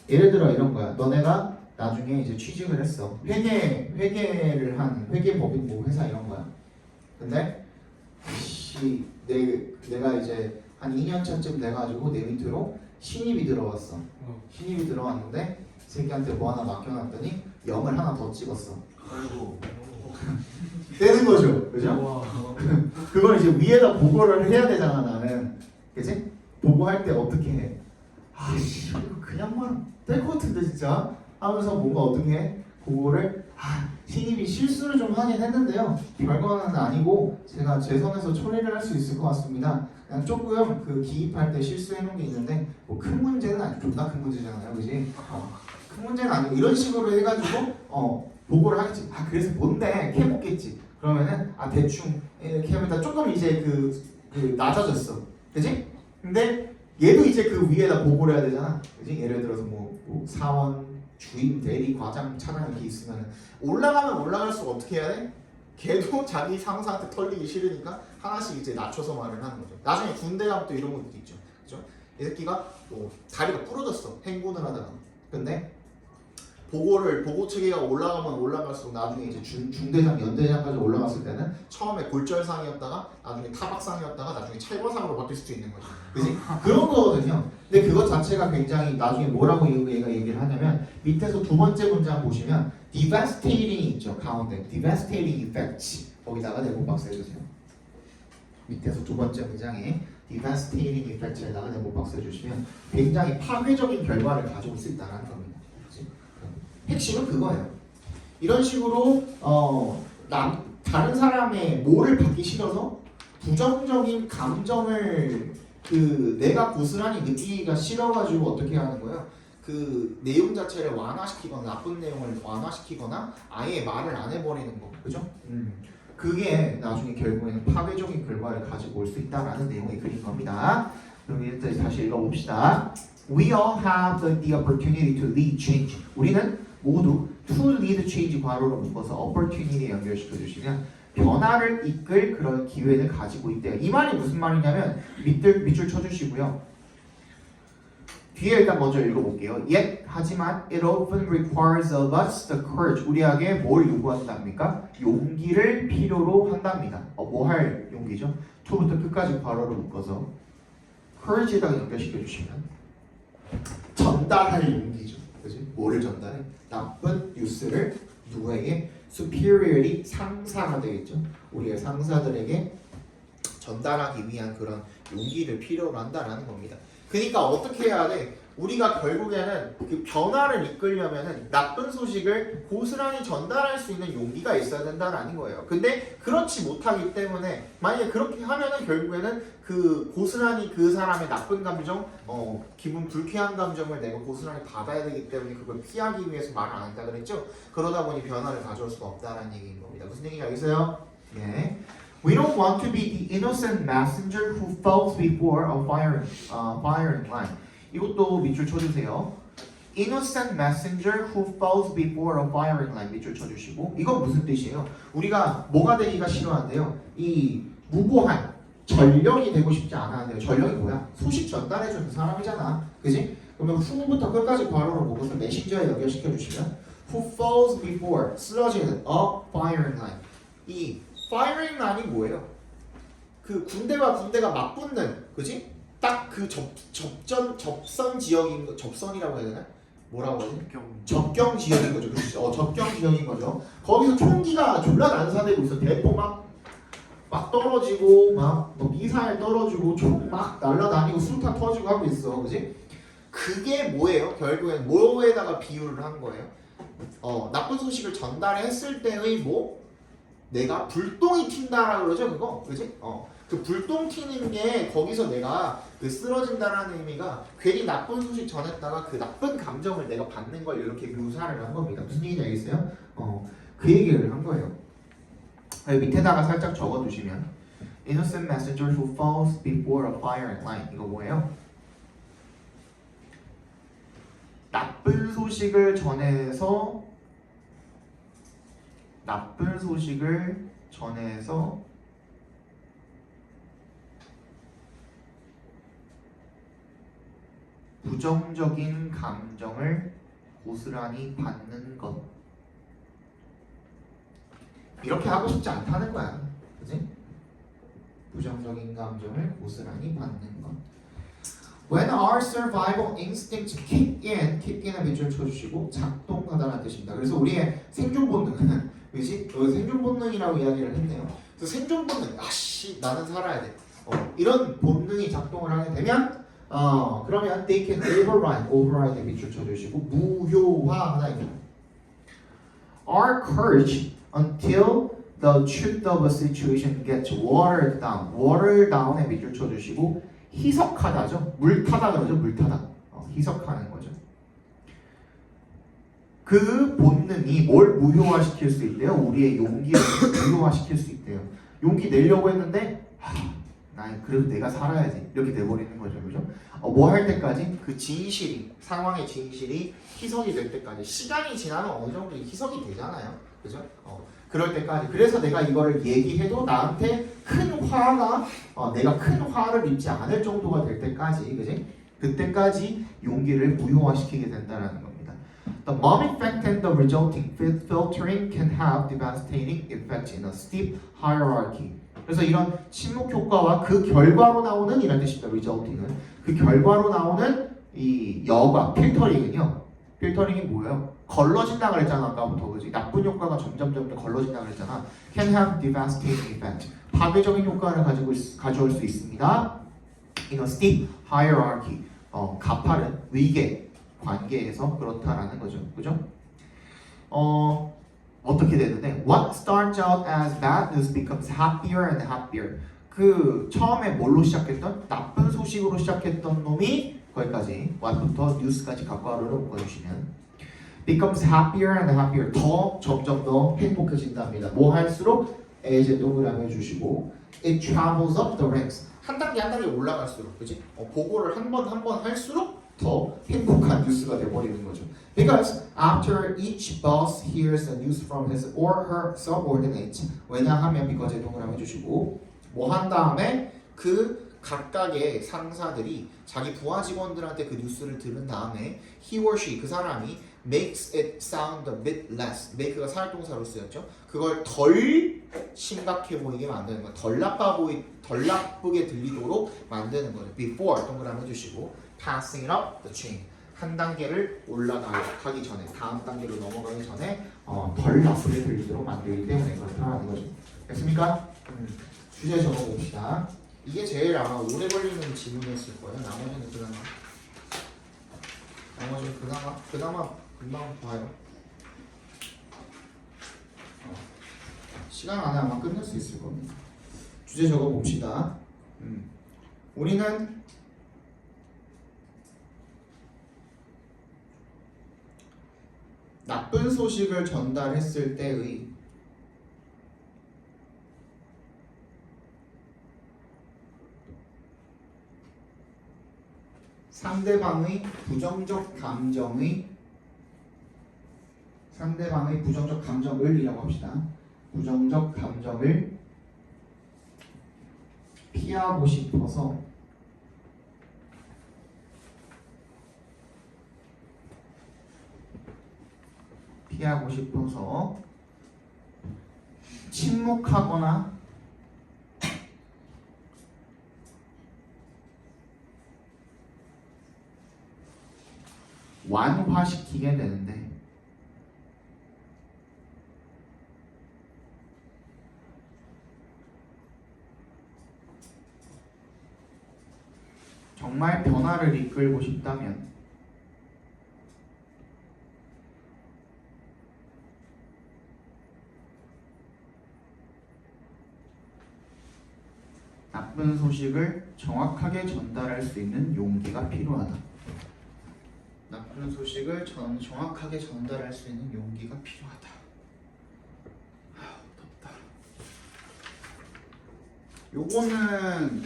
예를 들어 이런 거야. 너네가 나중에 이제 취직을 했어. 회계를 한 회계법인 뭐 회사 이런 거야. 근데 내가 이제 한 2년 차쯤 돼가지고 내 밑으로 신입이 들어왔어. 신입이 들어왔는데 새끼한테 뭐 하나 맡겨놨더니 0을 하나 더 찍었어. 아이고. 되는 거죠, 그죠? 그걸 이제 위에다 보고를 해야 되잖아 나는, 그치? 보고할 때 어떻게 해? 아씨 이거 그냥만 뗄 것 같은데 진짜 하면서 뭔가 어떻게 해? 그거를 신입이 실수를 좀 하긴 했는데요. 별거는 아니고 제가 제 선에서 처리를 할 수 있을 것 같습니다. 그냥 조금 그 기입할 때 실수해놓은 게 있는데 뭐 큰 문제는 아니고 존나 큰 문제잖아요, 그지? 큰 문제는 아니고 이런 식으로 해가지고 보고를 하겠지. 그래서 뭔데? 캐묻겠지. 그러면은 대충 이렇게 하면 조금 이제 그 낮아졌어, 그지? 근데 얘도 이제 그 위에다 보고를 해야 되잖아, 그지? 예를 들어서 뭐 사원, 주임, 대리, 과장, 차장 이렇게 있으면 올라가면 올라갈수록 어떻게 해야 돼? 걔도 자기 상사한테 털리기 싫으니까 하나씩 이제 낮춰서 말을 하는 거죠. 나중에 군대 가면 또 이런 것도 있죠, 그죠? 이 새끼가 뭐 다리가 부러졌어, 행군을 하다가. 근데 보고 체계가 올라가면 올라갈수록 나중에 이제 중대장, 연대장까지 올라갔을 때는 처음에 골절상이었다가 나중에 타박상이었다가 나중에 찰과상으로 바뀔 수도 있는 거죠. 그지? 그런 거거든요. 근데 그것 자체가 굉장히 나중에 뭐라고 얘가 얘기를 하냐면 밑에서 두 번째 문장 보시면 devastating이 있죠. 가운데 devastating effects 거기다가 네모 박스 해주세요. 밑에서 두 번째 문장에 devastating effects에다가 네모 박스 해주시면 굉장히 파괴적인 결과를 가져올 수 있다는 겁니다. 핵심은 그거예요. 이런 식으로 다른 사람의 뭐를 받기 싫어서 부정적인 감정을 내가 고스란히 느끼기가 싫어가지고 어떻게 하는 거예요? 그 내용 자체를 완화시키거나 나쁜 내용을 완화시키거나 아예 말을 안 해버리는 거, 그죠? 그게 나중에 결국에는 파괴적인 결과를 가지고 올 수 있다라는 내용의 글인 겁니다. 그럼 일단 다시 읽어봅시다. We all have the opportunity to lead change. 우리는 모두 to lead change 괄호로 묶어서 opportunity에 연결시켜 주시면 변화를 이끌 그런 기회를 가지고 있대요. 이 말이 무슨 말이냐면 밑줄 쳐주시고요. 뒤에 일단 먼저 읽어볼게요. Yet 하지만 it often requires of us the courage. 우리에게 뭘 요구한답니까? 용기를 필요로 한답니다. 뭐 할 용기죠? to부터 끝까지 괄호로 묶어서 courage에다가 연결시켜 주시면 전달할 용기죠. 그지? 뭐를 전달해? 나쁜 뉴스를 누구에게? superior이 상사가 되겠죠. 우리의 상사들에게 전달하기 위한 그런 용기를 필요로 한다라는 겁니다. 그러니까 어떻게 해야 돼? 우리가 결국에는 그 변화를 이끌려면은 나쁜 소식을 고스란히 전달할 수 있는 용기가 있어야 된다라는 거예요. 근데 그렇지 못하기 때문에 만약에 그렇게 하면은 결국에는 그 고스란히 그 사람의 나쁜 감정, 기분 불쾌한 감정을 내가 고스란히 받아야 되기 때문에 그걸 피하기 위해서 말을 안 한다 그랬죠. 그러다 보니 변화를 가져올 수가 없다라는 얘기인 겁니다. 무슨 얘기인지 알겠어요? 네. We don't want to be the innocent messenger who falls before a firing line. 이것도 밑줄 쳐주세요. Innocent messenger who falls before a firing line 밑줄 쳐주시고 이건 무슨 뜻이에요? 우리가 뭐가 되기가 싫어한대요? 이 무고한 전령이 되고 싶지 않았는데요. 전령이 뭐야? 소식 전달해주는 사람이잖아. 그지? 그러면 후부터 끝까지 괄호로 보고서 메신저에 연결시켜 주시면 who falls before 쓰러지는 a firing line. 이 firing line이 뭐예요? 그 군대와 군대가 맞붙는, 그지? 딱 그 접선 지역인 거, 접선이라고 해야 되나? 뭐라고 해야 되나? 접경 지역인 거죠. 그렇죠? 접경 지역인 거죠. 거기서 총기가 졸라 난사되고 있어. 대포 막 떨어지고 뭐 미사일 떨어지고 총 막 날라다니고 수류탄 터지고 하고 있어. 그지? 그게 뭐예요? 결국엔 뭐에다가 비유를 한 거예요? 나쁜 소식을 전달했을 때의 뭐 내가 불똥이 튄다라 그러죠, 그거. 그지? 그 불똥 튀는 게 거기서 내가 그 쓰러진다라는 의미가 괜히 나쁜 소식 전했다가 그 나쁜 감정을 내가 받는 걸 이렇게 묘사를 한 겁니다. 무슨 얘기인지 알겠어요? 그 얘기를 한 거예요. 밑에다가 살짝 적어두시면 innocent messenger who falls before a firing line. 이거 뭐예요? 나쁜 소식을 전해서 부정적인 감정을 고스란히 받는 것. 이렇게 하고 싶지 않다는 거야. 그지? 부정적인 감정을 고스란히 받는 것. When our survival instincts kick in은 밑줄 쳐주시고 작동하다는 뜻입니다. 그래서 우리의 생존 본능은, 그지? 생존 본능이라고 이야기를 했네요. 그래서 생존 본능, 아씨 나는 살아야 돼. 이런 본능이 작동을 하게 되면, 그러면 they can override 밑줄 쳐주시고 무효화하다. Our courage until the truth of a situation gets watered down. water down에 밑줄 쳐주시고 희석하다죠. 물타다 그러죠. 물타다. 희석하는 거죠. 그 본능이 뭘 무효화시킬 수 있대요? 우리의 용기를 무효화시킬 수 있대요. 용기 내려고 했는데 난 그래도 내가 살아야지 이렇게 돼버리는 거죠. 그죠? 뭐 할 때까지? 그 진실이, 상황의 진실이 희석이 될 때까지. 시간이 지나면 어느 정도 희석이 되잖아요. 그죠? 그럴 때까지. 그래서 내가 이거를 얘기해도 나한테 큰 화가, 내가 큰 화를 입지 않을 정도가 될 때까지, 그지? 그때까지 용기를 무효화시키게 된다는 겁니다. The mom effect and the resulting filtering can have devastating effects in a steep hierarchy. 그래서 이런 침묵 효과와 그 결과로 나오는 이런 뜻입니다. resulting은 그 결과로 나오는 이 여과 필터링은요. 필터링이 뭐예요? 걸러진다 그랬잖아 아까부터. 그지? 나쁜 효과가 점점 걸러진다 그랬잖아. Can have devastating effect. 파괴적인 효과를 가져올 수 있습니다. In a steep hierarchy. 가파른 위계 관계에서 그렇다라는 거죠. 그죠? 어떻게 되는데 What starts out as bad news becomes happier and happier. 그 처음에 뭘로 시작했던? 나쁜 소식으로 시작했던 놈이 거기까지 what부터 news까지 각과를 묶어주시면 becomes happier and happier. 점점 더 행복해진답니다. 뭐 할수록 as에 동그라미 해주시고 it travels up the ranks. 한 단계 올라갈수록, 그지? 보고를 한 번 할수록 더 행복한 뉴스가 돼버리는 거죠. Because after each boss hears the news from his or her subordinates. 왜냐하면 because 동그라미 해주시고 뭐 한 다음에 그 각각의 상사들이 자기 부하 직원들한테 그 뉴스를 들은 다음에 he or she 그 사람이 makes it sound a bit less. make가 사활동사로 쓰였죠. 그걸 덜 심각해 보이게 만드는 거, 덜 나쁘게 들리도록 만드는 거죠. before 동그라미 해주시고 passing it up the chain. 한 단계를 올라가기 전에, 다음 단계로 넘어가기 전에 덜 나쁘게 들리도록 만들기 때문에 그렇다는 거죠. 됐습니까? 주제 적어봅시다. 이게 제일 아마 오래 걸리는 지문이었을 거예요. 나머지는 그나마 금방 봐요. 시간 안에 아마 끝낼 수 있을 겁니다. 주제 적어봅시다. 우리는 나쁜 소식을 전달했을 때의 상대방의 부정적 감정을 이라고 합시다. 부정적 감정을 피하고 싶어서 침묵하거나 완화시키게 되는데 정말 변화를 이끌고 싶다면 나쁜 소식을 정확하게 전달할 수 있는 용기가 필요하다. 나쁜 소식을 정확하게 전달할 수 있는 용기가 필요하다. 덥다. 요거는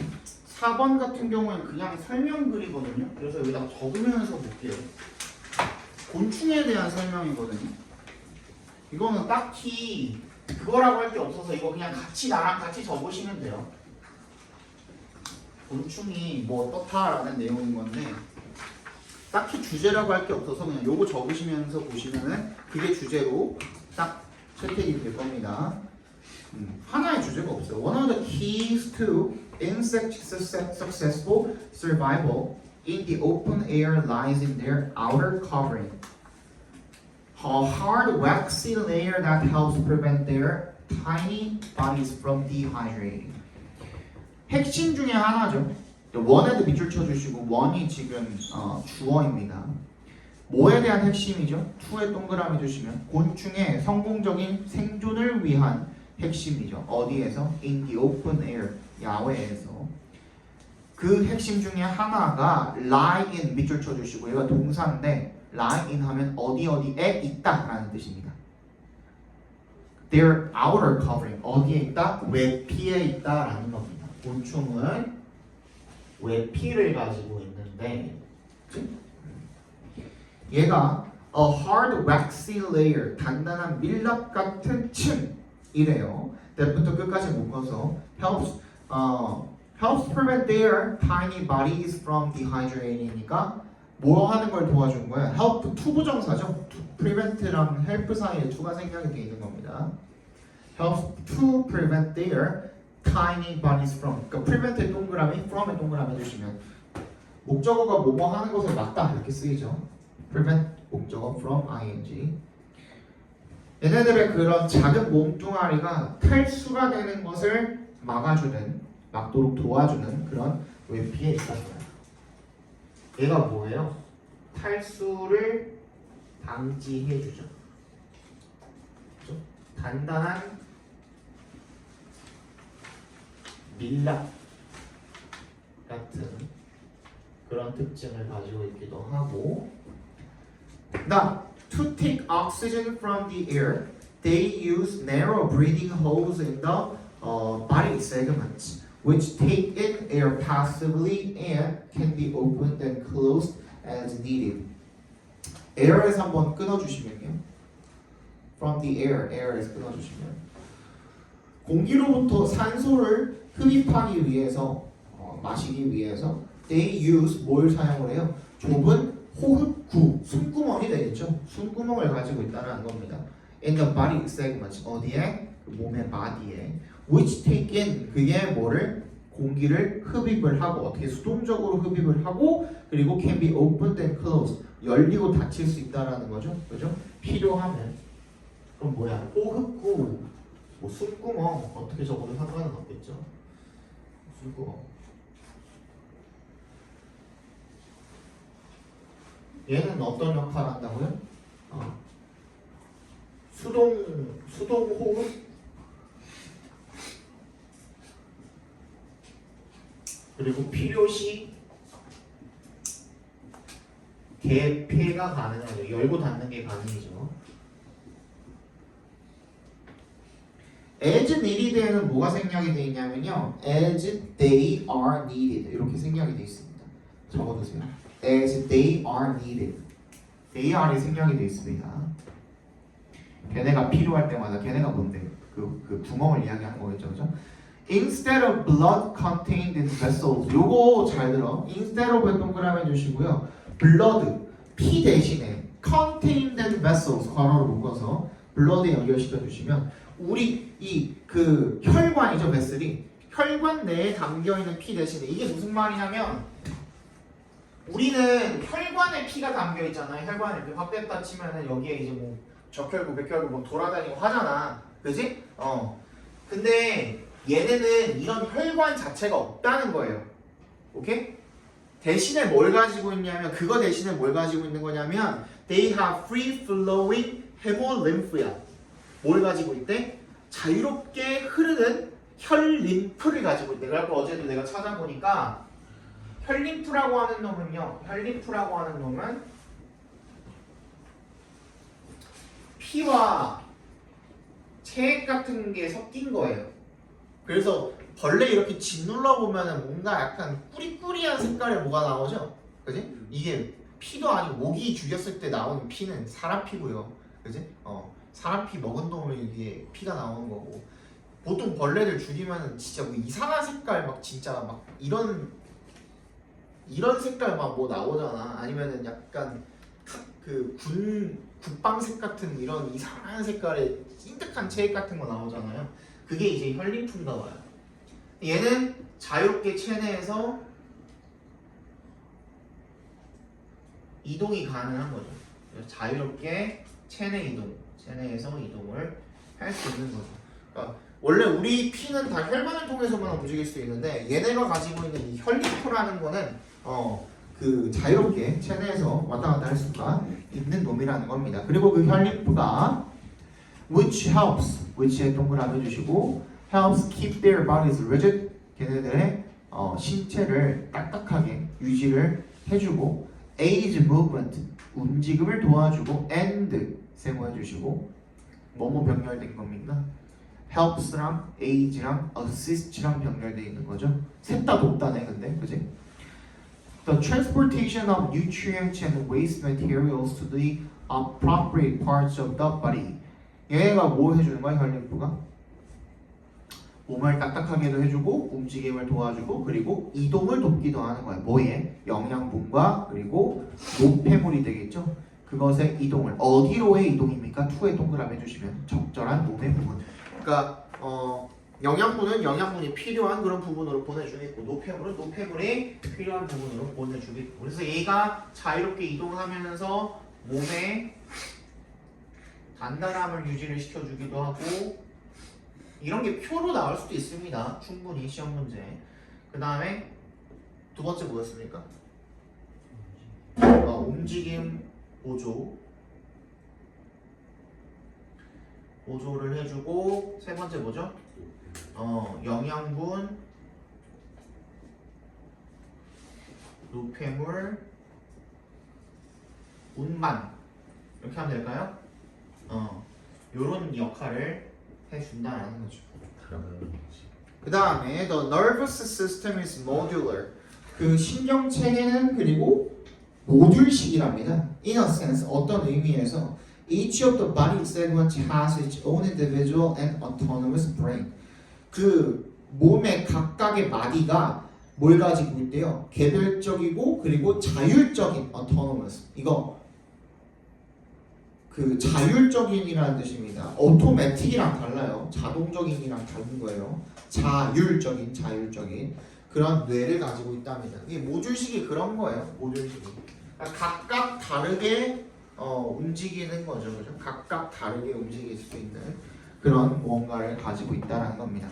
4번 같은 경우에는 그냥 설명글이거든요. 그래서 여기다 적으면서 볼게요. 곤충에 대한 설명이거든요. 이거는 딱히 그거라고 할 게 없어서 이거 그냥 나랑 같이 적으시면 돼요. 곤충이 뭐 어떻다라는 내용인 건데 딱히 주제라고 할 게 없어서 그냥 요거 적으시면서 보시면은 그게 주제로 딱 채택이 될 겁니다. 하나의 주제가 없어요. One of the keys to insect successful survival in the open air lies in their outer covering. A hard waxy layer that helps prevent their tiny bodies from dehydrating. 핵심 중에 하나죠. 원에도 밑줄 쳐주시고 원이 지금 주어입니다. 뭐에 대한 핵심이죠? 2에 동그라미 주시면 곤충의 성공적인 생존을 위한 핵심이죠. 어디에서? In the open air, 야외에서. 그 핵심 중에 하나가 lie in 밑줄 쳐주시고 얘가 동사인데 lie in 하면 어디에 있다라는 뜻입니다. Their outer covering, 어디에 있다? 외피에 있다라는 겁니다. 곤충은 외피를 가지고 있는데 얘가 a hard waxy layer, 단단한 밀랍 같은 층이래요. that부터 끝까지 묶어서 helps prevent their tiny bodies from dehydrating이니까 뭐 하는 걸 도와주는 거야? help 투부정사죠. prevent랑 help 사이에 to가 생략이 되어 있는 겁니다. helps to prevent their tiny bodies from. 그러니까 prevent의 동그라미, from의 동그라미 해주시면 목적어가 뭐뭐 하는 것을 막다 이렇게 쓰이죠. prevent 목적어 from ing. 얘네들의 그런 작은 몸뚱아리가 탈수가 되는 것을 막도록 도와주는 그런 외피에 있답니다. 얘가 뭐예요? 탈수를 방지해주죠. 그렇죠? 단단한 밀랍 같은 그런 특징을 가지고 있기도 하고. Now, to take oxygen from the air, they use narrow breathing holes in the body segments, which take in air passively and can be opened and closed as needed. air에서 한번 끊어주시면요. From the air에서 끊어주시면 공기로부터 산소를 흡입하기 위해서 마시기 위해서 they use 뭘 사용을 해요? 좁은 호흡구, 숨구멍이 되겠죠. 숨구멍을 가지고 있다는 겁니다. In the body segments, 어디에? 몸의 body에. Which take in, 그게 뭐를? 공기를 흡입을 하고 어떻게 수동적으로 흡입을 하고 그리고 can be opened and closed, 열리고 닫힐 수 있다라는 거죠. 그죠? 필요하면. 그럼 뭐야? 호흡구, 뭐 숨구멍 어떻게 적어도 상관은 없겠죠. 숨구멍. 얘는 어떤 역할을 한다고요? 수동 호흡. 그리고 필요시 개폐가 가능하죠. 열고 닫는 게 가능이죠. as needed에는 뭐가 생략이 되어 있냐면요. as they are needed 이렇게 생략이 되어 있습니다. 적어두세요. as they are needed. they are이 생략이 되어 있습니다. 걔네가 필요할 때마다 걔네가 뭔데? 그 구멍을 이야기하는 거겠죠. 그죠? Instead of blood contained in vessels. 요거 잘 들어. Instead of에 동그라미 해주시고요. blood, 피 대신에 contained in vessels 괄호로 묶어서 blood에 연결시켜 주시면 우리 이 그 혈관이죠, 베슬이 혈관 내에 담겨 있는 피 대신에 이게 무슨 말이냐면 우리는 혈관에 피가 담겨 있잖아요. 혈관에 이렇게 확대했다 치면은 여기에 이제 뭐 적혈구, 백혈구 뭐 돌아다니고 하잖아. 그지? 근데 얘네는 이런 혈관 자체가 없다는 거예요. 오케이? 대신에 뭘 가지고 있냐면 그거 대신에 뭘 가지고 있는 거냐면 they have free flowing hemolymph. 뭘 가지고 있대? 자유롭게 흐르는 혈림프를 가지고 있대. 그래서 어제도 내가 찾아보니까 혈림프라고 하는 놈은 피와 체액 같은 게 섞인 거예요. 그래서 벌레 이렇게 짓눌러 보면은 뭔가 약간 꾸리꾸리한 색깔의 뭐가 나오죠? 그지? 이게 피도 아니고 모기 죽였을 때 나오는 피는 사람 피고요. 그지? 사람 피 먹은 놈을 이게 피가 나오는 거고 보통 벌레들 죽이면은 진짜 뭐 이상한 색깔 막 진짜 막 이런 색깔 막 뭐 나오잖아. 아니면은 약간 그 국방색 같은 이런 이상한 색깔의 찐득한 체액 같은 거 나오잖아요. 그게 이제 혈림프인가 봐요. 얘는 자유롭게 체내에서 이동이 가능한 거죠. 그래서 자유롭게 체내에서 이동을 할 수 있는 거죠. 그러니까 원래 우리 피는 다 혈관을 통해서만 움직일 수 있는데 얘네가 가지고 있는 이 혈림프라는 거는 그 자유롭게 체내에서 왔다 갔다 할 수가 있는 놈이라는 겁니다. 그리고 그 혈림프가 which which에 동그라미 해주시고 helps keep their bodies rigid. 걔네들의 신체를 딱딱하게 유지를 해주고 aids movement 움직임을 도와주고 and 세모해주시고 뭐뭐 병렬된 겁니까? helps랑 aids랑 assist랑 병렬되어 있는 거죠. 셋 다 돕다네 근데 그지? The transportation of nutrients and waste materials to the appropriate parts of the body. 얘가 뭐 해주는 거야 혈림프가? 몸을 딱딱하게도 해주고 움직임을 도와주고 그리고 이동을 돕기도 하는 거야. 뭐에? 영양분과 그리고 노폐물이 되겠죠. 그것의 이동을 어디로의 이동입니까? 2에 동그라미 해주시면 적절한 몸의 부분. 그러니까 영양분은 영양분이 필요한 그런 부분으로 보내주겠고 노폐물은 노폐물이 필요한 부분으로 보내주겠고 그래서 얘가 자유롭게 이동하면서 몸의 단단함을 유지를 시켜주기도 하고 이런 게 표로 나올 수도 있습니다. 충분히 시험 문제. 그 다음에 두 번째 뭐였습니까? 움직임 보조를 해주고 세 번째 뭐죠? 영양분, 노폐물, 운만 이렇게 하면 될까요? 요런 역할을 해준다라는 거죠. 그 다음에 the nervous system is modular. 그 신경 체계는 그리고 모듈식이랍니다. In a sense, 어떤 의미에서 each of the body segments has its own individual and autonomous brain. 그 몸의 각각의 마디가 뭘 가지고 있대요? 개별적이고 그리고 자율적인 autonomous. 이거 그 자율적인이라는 뜻입니다. automatic이랑 달라요. 자동적인이랑 다른 거예요. 자율적인 그런 뇌를 가지고 있답니다. 이게 모듈식이 그런 거예요. 모듈식이 그러니까 각각 다르게 움직이는 거죠. 그죠? 각각 다르게 움직일 수 있는 그런 무언가를 가지고 있다는 겁니다.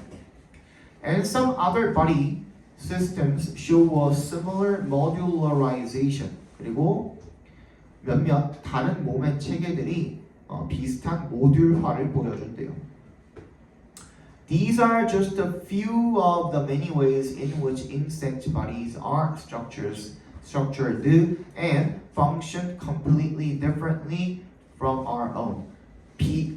And some other body systems show a similar modularization. 그리고 몇몇 다른 몸의 체계들이 비슷한 모듈화를 보여준대요. These are just a few of the many ways in which insect bodies are structured and function completely differently from our own.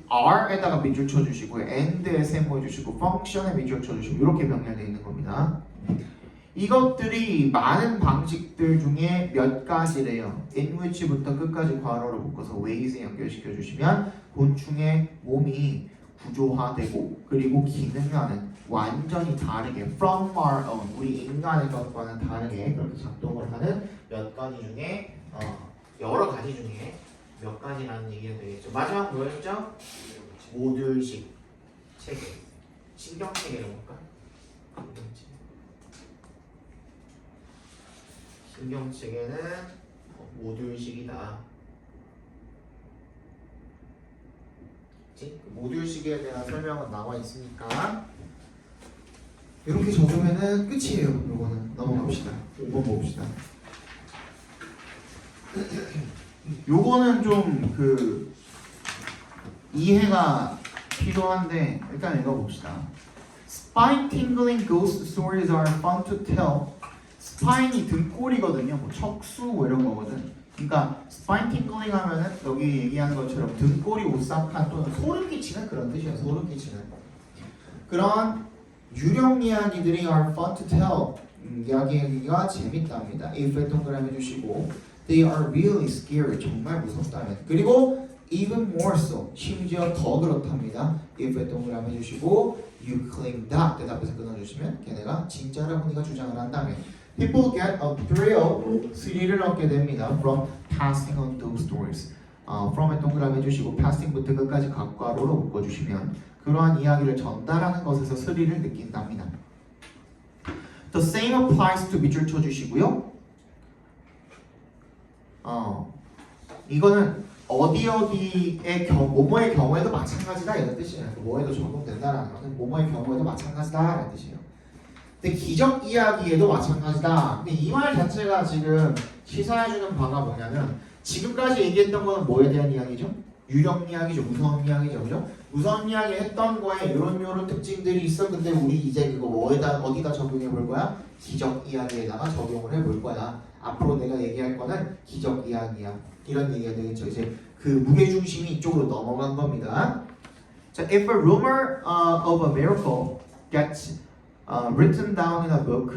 R에다가 밑줄 쳐주시고요. and에 세모해주시고 function에 밑줄 쳐주시고 이렇게 병렬되어 있는 겁니다. 이것들이 많은 방식들 중에 몇 가지래요. in which부터 끝까지 괄호로 묶어서 ways에 연결시켜 주시면 곤충의 몸이 구조화되고 그리고 기능하는 완전히 다르게 from our own 우리 인간의 것과는 다르게 그렇게 작동을 하는 몇 가지 중에 여러 가지 중에 몇 가지라는 얘기가 되겠죠. 마지막 뭐였죠? 모듈식 체계, 신경체계라고 할까? 신경체계는 모듈식이다. 모듈식에 대한 설명은 나와 있으니까 이렇게 적으면은 끝이에요. 이거는 넘어갑시다. 5번 봅시다. 요거는 좀 그 이해가 필요한데 일단 읽어봅시다. Spine tingling ghost stories are fun to tell. 스파인이 등골이거든요. 뭐 척수 뭐 이런 거거든. 그러니까 spine tingling 하면은 여기 얘기하는 것처럼 등골이 오싹한 또는 소름 끼치는 그런 뜻이에요. 소름 끼치는 그런 유령 이야기들이 are fun to tell. 이야기가 재밌답니다. if 동그라미 해주시고 they are really scary. 정말 무섭다면. 그리고 even more so. 심지어 더 그렇답니다. if 동그라미 해주시고 you claim that 대답해서 끊어주시면 걔네가 진짜라고 네가 주장을 한다면 people get a thrill. 스릴을 얻게 됩니다. from passing on those stories. from에 동그라미 해주시고 passing부터 끝까지 각과로로 묶어주시면 그러한 이야기를 전달하는 것에서 스릴을 느낀답니다. The same applies to 밑줄 쳐주시고요. 이거는 어디의 뭐뭐의 경우에도 마찬가지다 이런 뜻이에요. 뭐에도 적용된다라는 것은 뭐뭐의 경우에도 마찬가지다라는 뜻이에요. 근데 기적 이야기에도 마찬가지다. 근데 이 말 자체가 지금 시사해주는 바가 뭐냐면 지금까지 얘기했던 거는 뭐에 대한 이야기죠? 유령 이야기죠. 무서운 이야기죠. 그죠? 무서운 이야기 했던 거에 요런 특징들이 있어. 근데 우리 이제 그거 어디다 적용해 볼 거야? 기적 이야기에다가 적용을 해 볼 거야. 앞으로 내가 얘기할 거는 기적 이야기야. 이런 얘기가 되겠죠. 이제 그 무게중심이 이쪽으로 넘어간 겁니다. 자, if a rumor of a miracle gets written down in a book,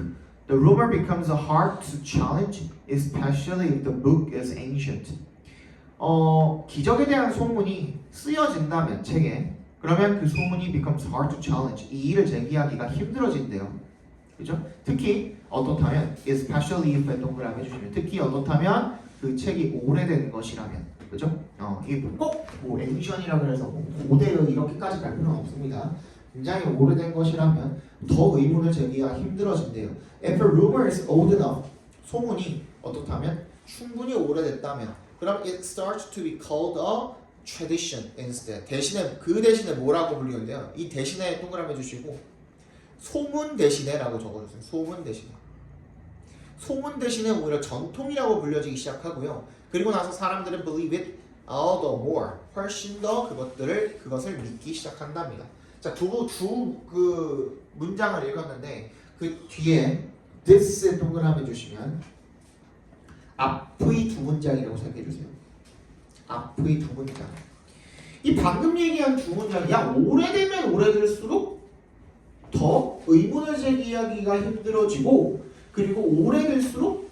the rumor becomes hard to challenge, especially if the book is ancient. 기적에 대한 소문이 쓰여진다면 책에 그러면 그 소문이 becomes hard to challenge. 이 일을 제기하기가 힘들어진대요. 그죠? 특히 어떻다면 especially if 동그라미 해주시면 특히 어떻다면 그 책이 오래된 것이라면 그죠? 이게 꼭뭐 ancient이라 그래서 고대의 이렇게까지 갈 필요는 없습니다. 굉장히 오래된 것이라면 더 의문을 제기하기가 힘들어진대요. If a rumor is old enough 소문이 어떻다면 충분히 오래됐다면 그럼 it starts to be called a tradition instead. 그 대신에 뭐라고 불리는데요? 이 대신에 동그라미 해주시고 소문 대신에라고 적어주세요. 소문 대신에. 소문 대신에 오히려 전통이라고 불려지기 시작하고요. 그리고 나서 사람들은 believe it all the more. 훨씬 더 그것을 믿기 시작한답니다. 자, 그 문장을 읽었는데 그 뒤에 this 동그라미 해주시면 앞의 두 문장이라고 생각해 주세요. 앞의 두 문장. 이 방금 얘기한 두 문장, 야 오래되면 오래될수록 더 의문을 제기하기가 힘들어지고 그리고 오래될수록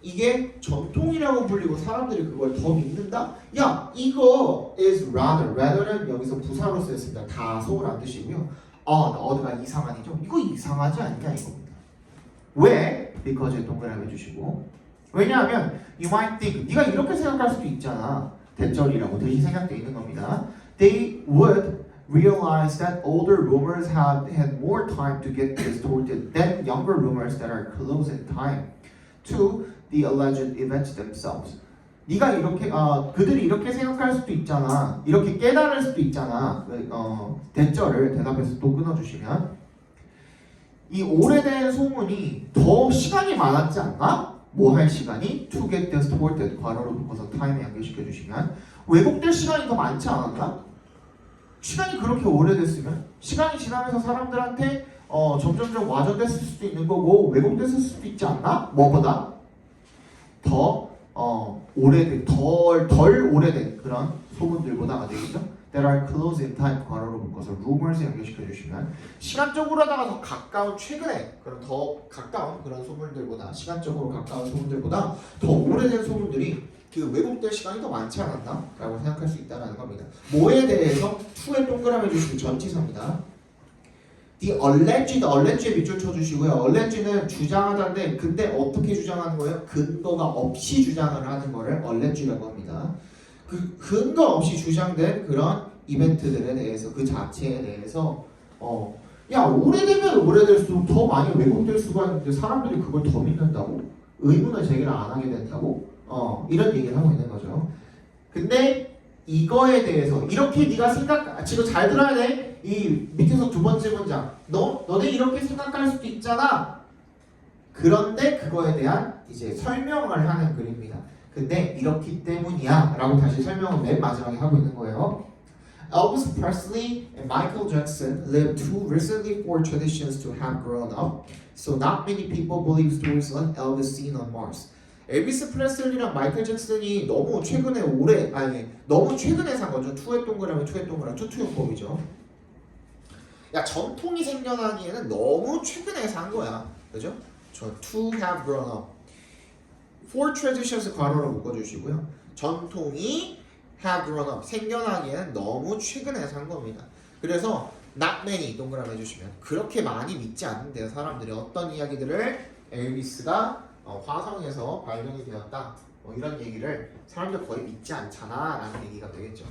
이게 전통이라고 불리고 사람들이 그걸 더 믿는다? 야 이거 is rather는 여기서 부사로 쓰였습니다. 다소란 뜻이고요. 어가 이상하니죠? 이거 이상하지 않냐 이겁니다. 왜? because 동그라미 해주시고 왜냐하면 you might think 네가 이렇게 생각할 수도 있잖아. 대절이라고 대신 생각되어 있는 겁니다. They would realize that older rumors have had more time to get distorted than younger rumors that are close in time to the alleged events themselves. 네가 이렇게 그들이 이렇게 생각할 수도 있잖아. 이렇게 깨달을 수도 있잖아. 대절을 대답해서 또 끊어주시면 이 오래된 소문이 더 시간이 많았지 않나? 뭐 할 시간이? To get distorted 괄호로 묶어서 타임에 연결시켜 주시면 왜곡될 시간이 더 많지 않았나? 시간이 그렇게 오래됐으면 시간이 지나면서 사람들한테 점점점 와전됐을 수도 있는 거고 왜곡됐을 수도 있지 않나? 뭐보다 더 오래된 덜 오래된 그런 소문들보다가 되겠죠? That are close in time 괄호로 묶어서 rumors에 연결시켜 주시면 시간적으로다가 더 가까운 최근에 그런 더 가까운 그런 소문들보다 시간적으로 가까운 소문들보다 더 오래된 소문들이 그 왜곡될 시간이 더 많지 않았나? 라고 생각할 수 있다는 겁니다. 뭐에 대해서 to에 동그라미 주시고 전치사입니다. The alleged에 밑줄 쳐주시고요. alleged는 주장하다인데 근데 어떻게 주장하는 거예요? 근거가 없이 주장을 하는 거를 alleged라고 합니다. 그 근거 없이 주장된 그런 이벤트들에 대해서 그 자체에 대해서 야 오래되면 오래될수록 더 많이 왜곡될 수가 있는데 사람들이 그걸 더 믿는다고? 의문을 제기를 안 하게 된다고? 이런 얘기를 하고 있는 거죠. 근데 이거에 대해서 이렇게 네가 지금 잘 들어야 돼. 이 밑에서 두 번째 문장 너네 이렇게 생각할 수도 있잖아. 그런데 그거에 대한 이제 설명을 하는 글입니다. 근데 이렇기 때문이야 라고 다시 설명을 맨 마지막에 하고 있는 거예요. Elvis Presley and Michael Jackson lived too recently for traditions to have grown up, so not many people believe stories like Elvis seen on Mars. 엘비스 프레슬리랑 마이클 잭슨이 너무 최근에 너무 최근에 산 거죠. 투의 동그라미 투투용법이죠. 야 전통이 생겨나기에는 너무 최근에 산 거야, 그죠? To have grown up. For traditions 괄호로 묶어주시고요. 전통이 have grown up 생겨나기에는 너무 최근에 산 겁니다. 그래서 not many 동그라미 해주시면 그렇게 많이 믿지 않는데요. 사람들이 어떤 이야기들을 엘비스가 화성에서 발견이 되었다 이런 얘기를 사람들 거의 믿지 않잖아 라는 얘기가 되겠죠.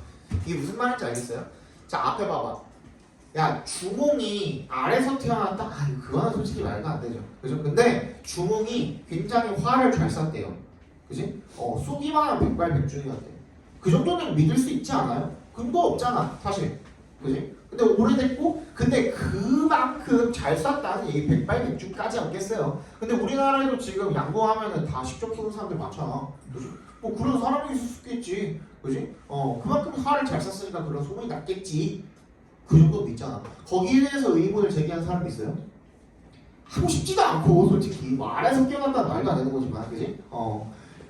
이게 무슨 말인지 알겠어요? 자 앞에 봐봐. 야 주몽이 알에서 태어났다? 그거는 솔직히 말도 안 되죠. 그죠? 근데 주몽이 굉장히 화를 잘 쐈대요. 그지? 쏘기만 하면 백발백중이었대요. 그 정도는 믿을 수 있지 않아요? 근거 없잖아 사실. 그지? 근데 오래됐고 근데 그만큼 잘 쐈다는 얘기 백발백중까지 않겠어요. 근데 우리나라에도 지금 양보하면은 다 식점 쏘는 사람들 많잖아. 그지? 뭐 그런 사람이 있을 수 있겠지. 그지? 그만큼 화를 잘 쐈으니까 그런 소문이 났겠지. 그 정도 믿잖아. 거기에 대해서 의문을 제기한 사람이 있어요? 하고 싶지도 않고 솔직히 뭐 알아서 깨어났다는 말도 안 되는 거지만 그지?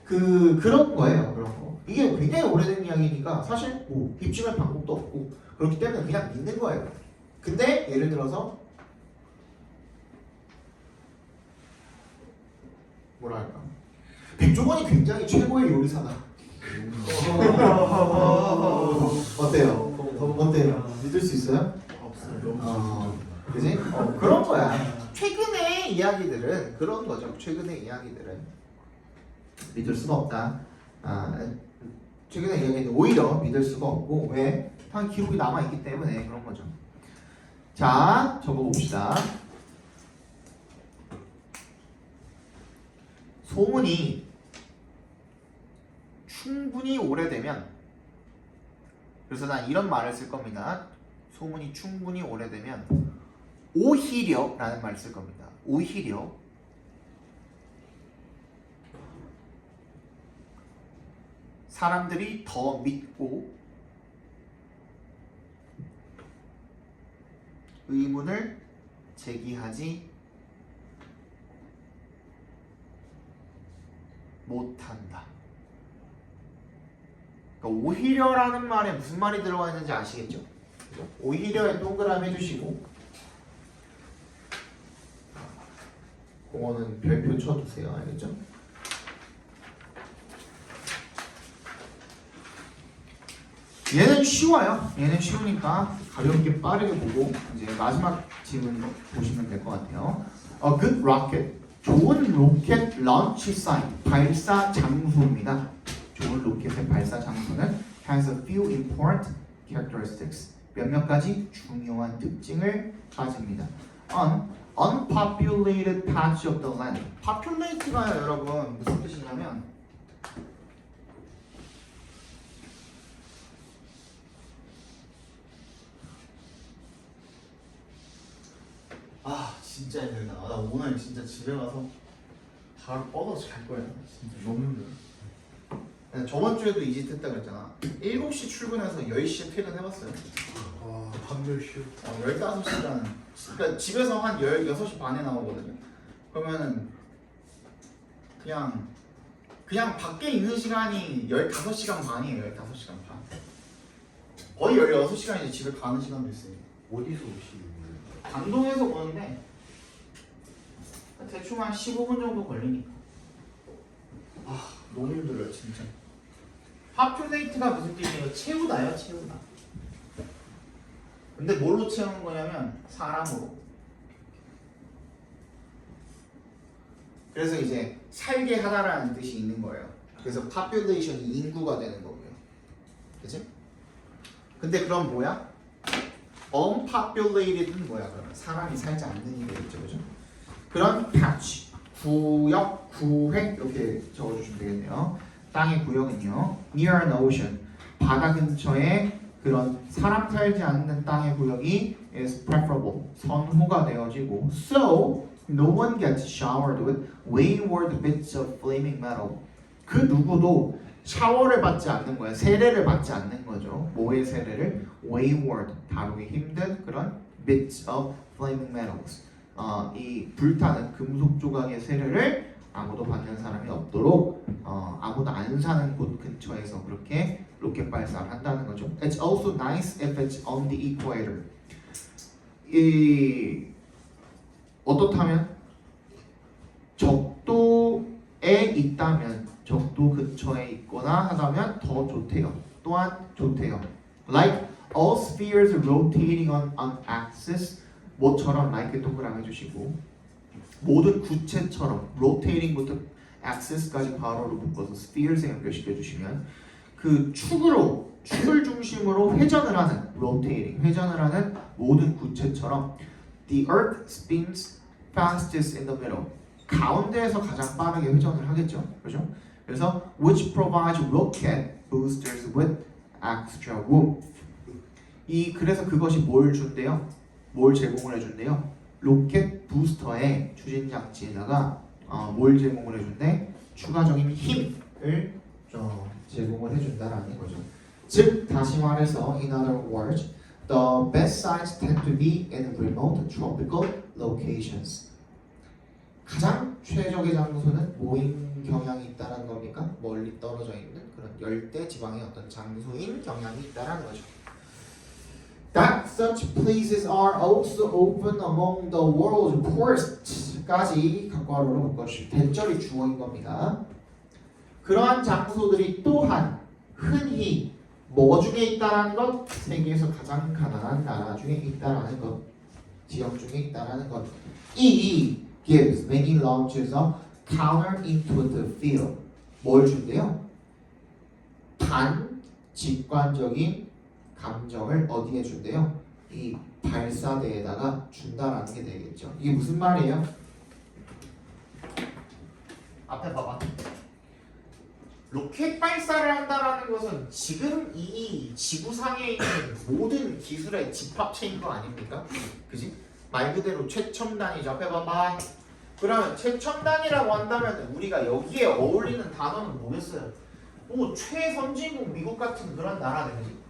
그런 거예요. 그런 거. 이게 굉장히 오래된 이야기니까 사실 뭐 입증할 방법도 없고 그렇기 때문에 그냥 믿는 거예요. 근데 예를 들어서 뭐랄까 백종원이 굉장히 최고의 요리사다. 어때요? 어때요? 믿을 수 있어요? 없어요. 그지? 그런 거야. 최근의 이야기들은 그런 거죠. 최근의 이야기들은 믿을 수가 없다. 최근의 이야기는 오히려 믿을 수가 없고 왜? 한 기록이 남아있기 때문에 그런 거죠. 자, 적어봅시다. 소문이 충분히 오래되면 그래서 난 이런 말을 쓸 겁니다. 소문이 충분히 오래되면 오히려 라는 말을 쓸 겁니다. 오히려 사람들이 더 믿고 의문을 제기하지 못한다. 그러니까 오히려라는 말에 무슨 말이 들어가 있는지 아시겠죠? 그죠? 오히려에 동그라미 해주시고 그거는 별표 쳐두세요. 알겠죠? 얘는 쉬워요. 얘는 쉬우니까 가볍게 빠르게 보고 이제 마지막 질문 보시면 될 것 같아요. A good rocket. 좋은 로켓 런치 사이트. 발사 장소입니다. 좋은 로켓의 발사 장소는 has a few important characteristics. 몇몇 가지 중요한 특징을 가집니다. Unpopulated patch of the land. Populate가 여러분 무슨 뜻이냐면 진짜 힘들다. 나 오늘 진짜 집에 가서 바로 뻗어서 잘 거야. 진짜 너무 힘들어. 저번 주에도 이짓 했다 그랬잖아. 7시 출근해서 10시에 퇴근해봤어요. 밤 10시. 15시간. 그러니까 집에서 한 16시 반에 나오거든요. 그러면은 그냥 밖에 있는 시간이 15시간 반이에요. 15시간 반. 거의 16시간이지 집에 가는 시간도 있어요. 어디서 오시는 거예요? 강동에서 오는데 대충 한 15분 정도 걸리니까. 너무 힘들어요 진짜. 파퓰레이트가 무슨 뜻이에요? 채우다요 채우다. 근데 뭘로 채우는 거냐면 사람으로. 그래서 이제 살게 하다라는 뜻이 있는 거예요. 그래서 population이 인구가 되는 거고요. 그치? 근데 그럼 뭐야? unpopulated은 뭐야 그러면? 사람이 살지 않는 이 되겠죠. 그죠? 그런 patch, 구역, 구획 이렇게 적어주시면 되겠네요. 땅의 구역은요. near an ocean, 바다 근처에 그런 사람 살지 않는 땅의 구역이 is preferable, 선호가 되어지고 so no one gets showered with wayward bits of flaming metal. 그 누구도 샤워를 받지 않는 거예요. 세례를 받지 않는 거죠. 뭐의 세례를? wayward, 다루기 힘든 그런 bits of flaming metals. 이 불타는 금속 조각의 세례를 아무도 받는 사람이 없도록 아무도 안 사는 곳 근처에서 그렇게 로켓 발사를 한다는 거죠. It's also nice if it's on the equator. 이 어떻다면 적도에 있다면 적도 근처에 있거나 하다면 더 좋대요. 또한 좋대요. Like all spheres rotating on an axis. 뭐처럼 like 동그라미 해주시고 모든 구체처럼 rotating부터 axis까지 괄호로 묶어서 spheres에 연결시켜 주시면 그 축을 중심으로 회전을 하는 rotating 회전을 하는 모든 구체처럼 the earth spins fastest in the middle 가운데에서 가장 빠르게 회전을 하겠죠. 그렇죠? 그래서 which provides rocket boosters with extra room. 그래서 그것이 뭘 준대요? 뭘 제공을 해준대요? 로켓 부스터의 추진 장치에다가 뭘 제공을 해준대? 추가적인 힘을 제공을 해준다라는 거죠. 즉 다시 말해서 in other words, the best sites tend to be in remote tropical locations. 가장 최적의 장소는 뭐인 경향이 있다라는 겁니까? 멀리 떨어져 있는 그런 열대 지방의 어떤 장소인 경향이 있다라는 거죠. That such places are also open among the world's poorest까지 각괄호로 묶어주시면 대절이 주어인 겁니다. 그러한 장소들이 또한 흔히 뭐 중에 있다라는 것? 세계에서 가장 가난한 나라 중에 있다라는 것, 지역 중에 있다라는 것. 이 gives many launches of counterintuitive feel. 뭘 준대요? 직관적인 감정을 어디에 준대요? 이 발사대에다가 준다라는 게 되겠죠. 이게 무슨 말이에요? 앞에 봐봐. 로켓 발사를 한다라는 것은 지금 이 지구상에 있는 모든 기술의 집합체인 거 아닙니까? 그지? 말 그대로 최첨단이죠. 앞에 봐봐. 그러면 최첨단이라고 한다면 우리가 여기에 어울리는 단어는 뭐겠어요? 최선진국 미국 같은 그런 나라들, 그지?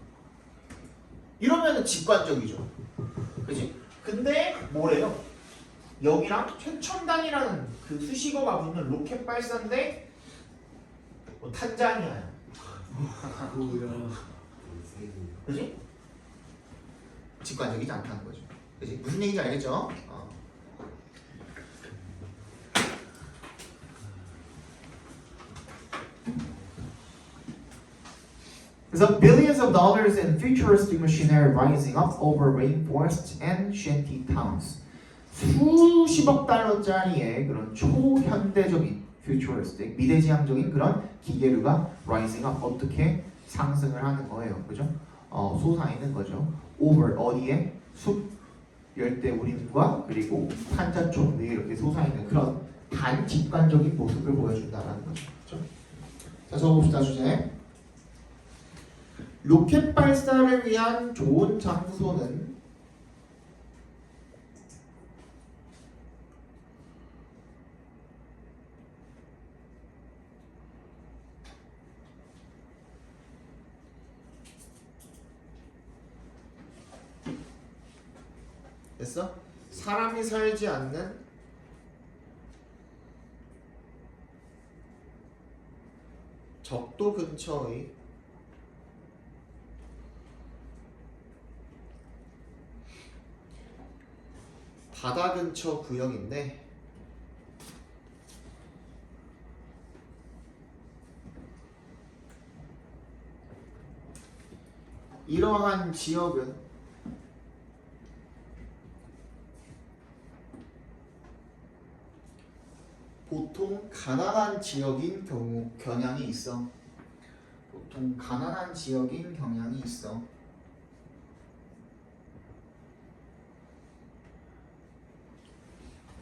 이러면은 직관적이죠. 그지? 근데 뭐래요? 여기랑 최첨단이라는 그 수식어가 붙는 로켓 발사인데 탄자니아야. 그지? 직관적이지 않다는 거죠. 그지? 무슨 얘기인지 알겠죠? 그래서 billions of dollars in futuristic machinery rising up over rainforests and shanty towns. 수십억 달러짜리의 그런 초현대적인 futuristic 미래지향적인 그런 기계류가 rising up 어떻게 상승을 하는 거예요, 그죠? 솟아있는 거죠. over 어디에 숲 열대 우림과 그리고 산자촌 위에 이렇게 솟아있는 그런 반직관적인 모습을 보여준다라는 거죠. 그렇죠? 자, 적어봅시다 주제. 로켓 발사를 위한 좋은 장소는 됐어? 사람이 살지 않는 적도 근처의 바다 근처 구역인데 이러한 지역은 보통 가난한 지역인 경향이 있어. 보통 가난한 지역인 경향이 있어.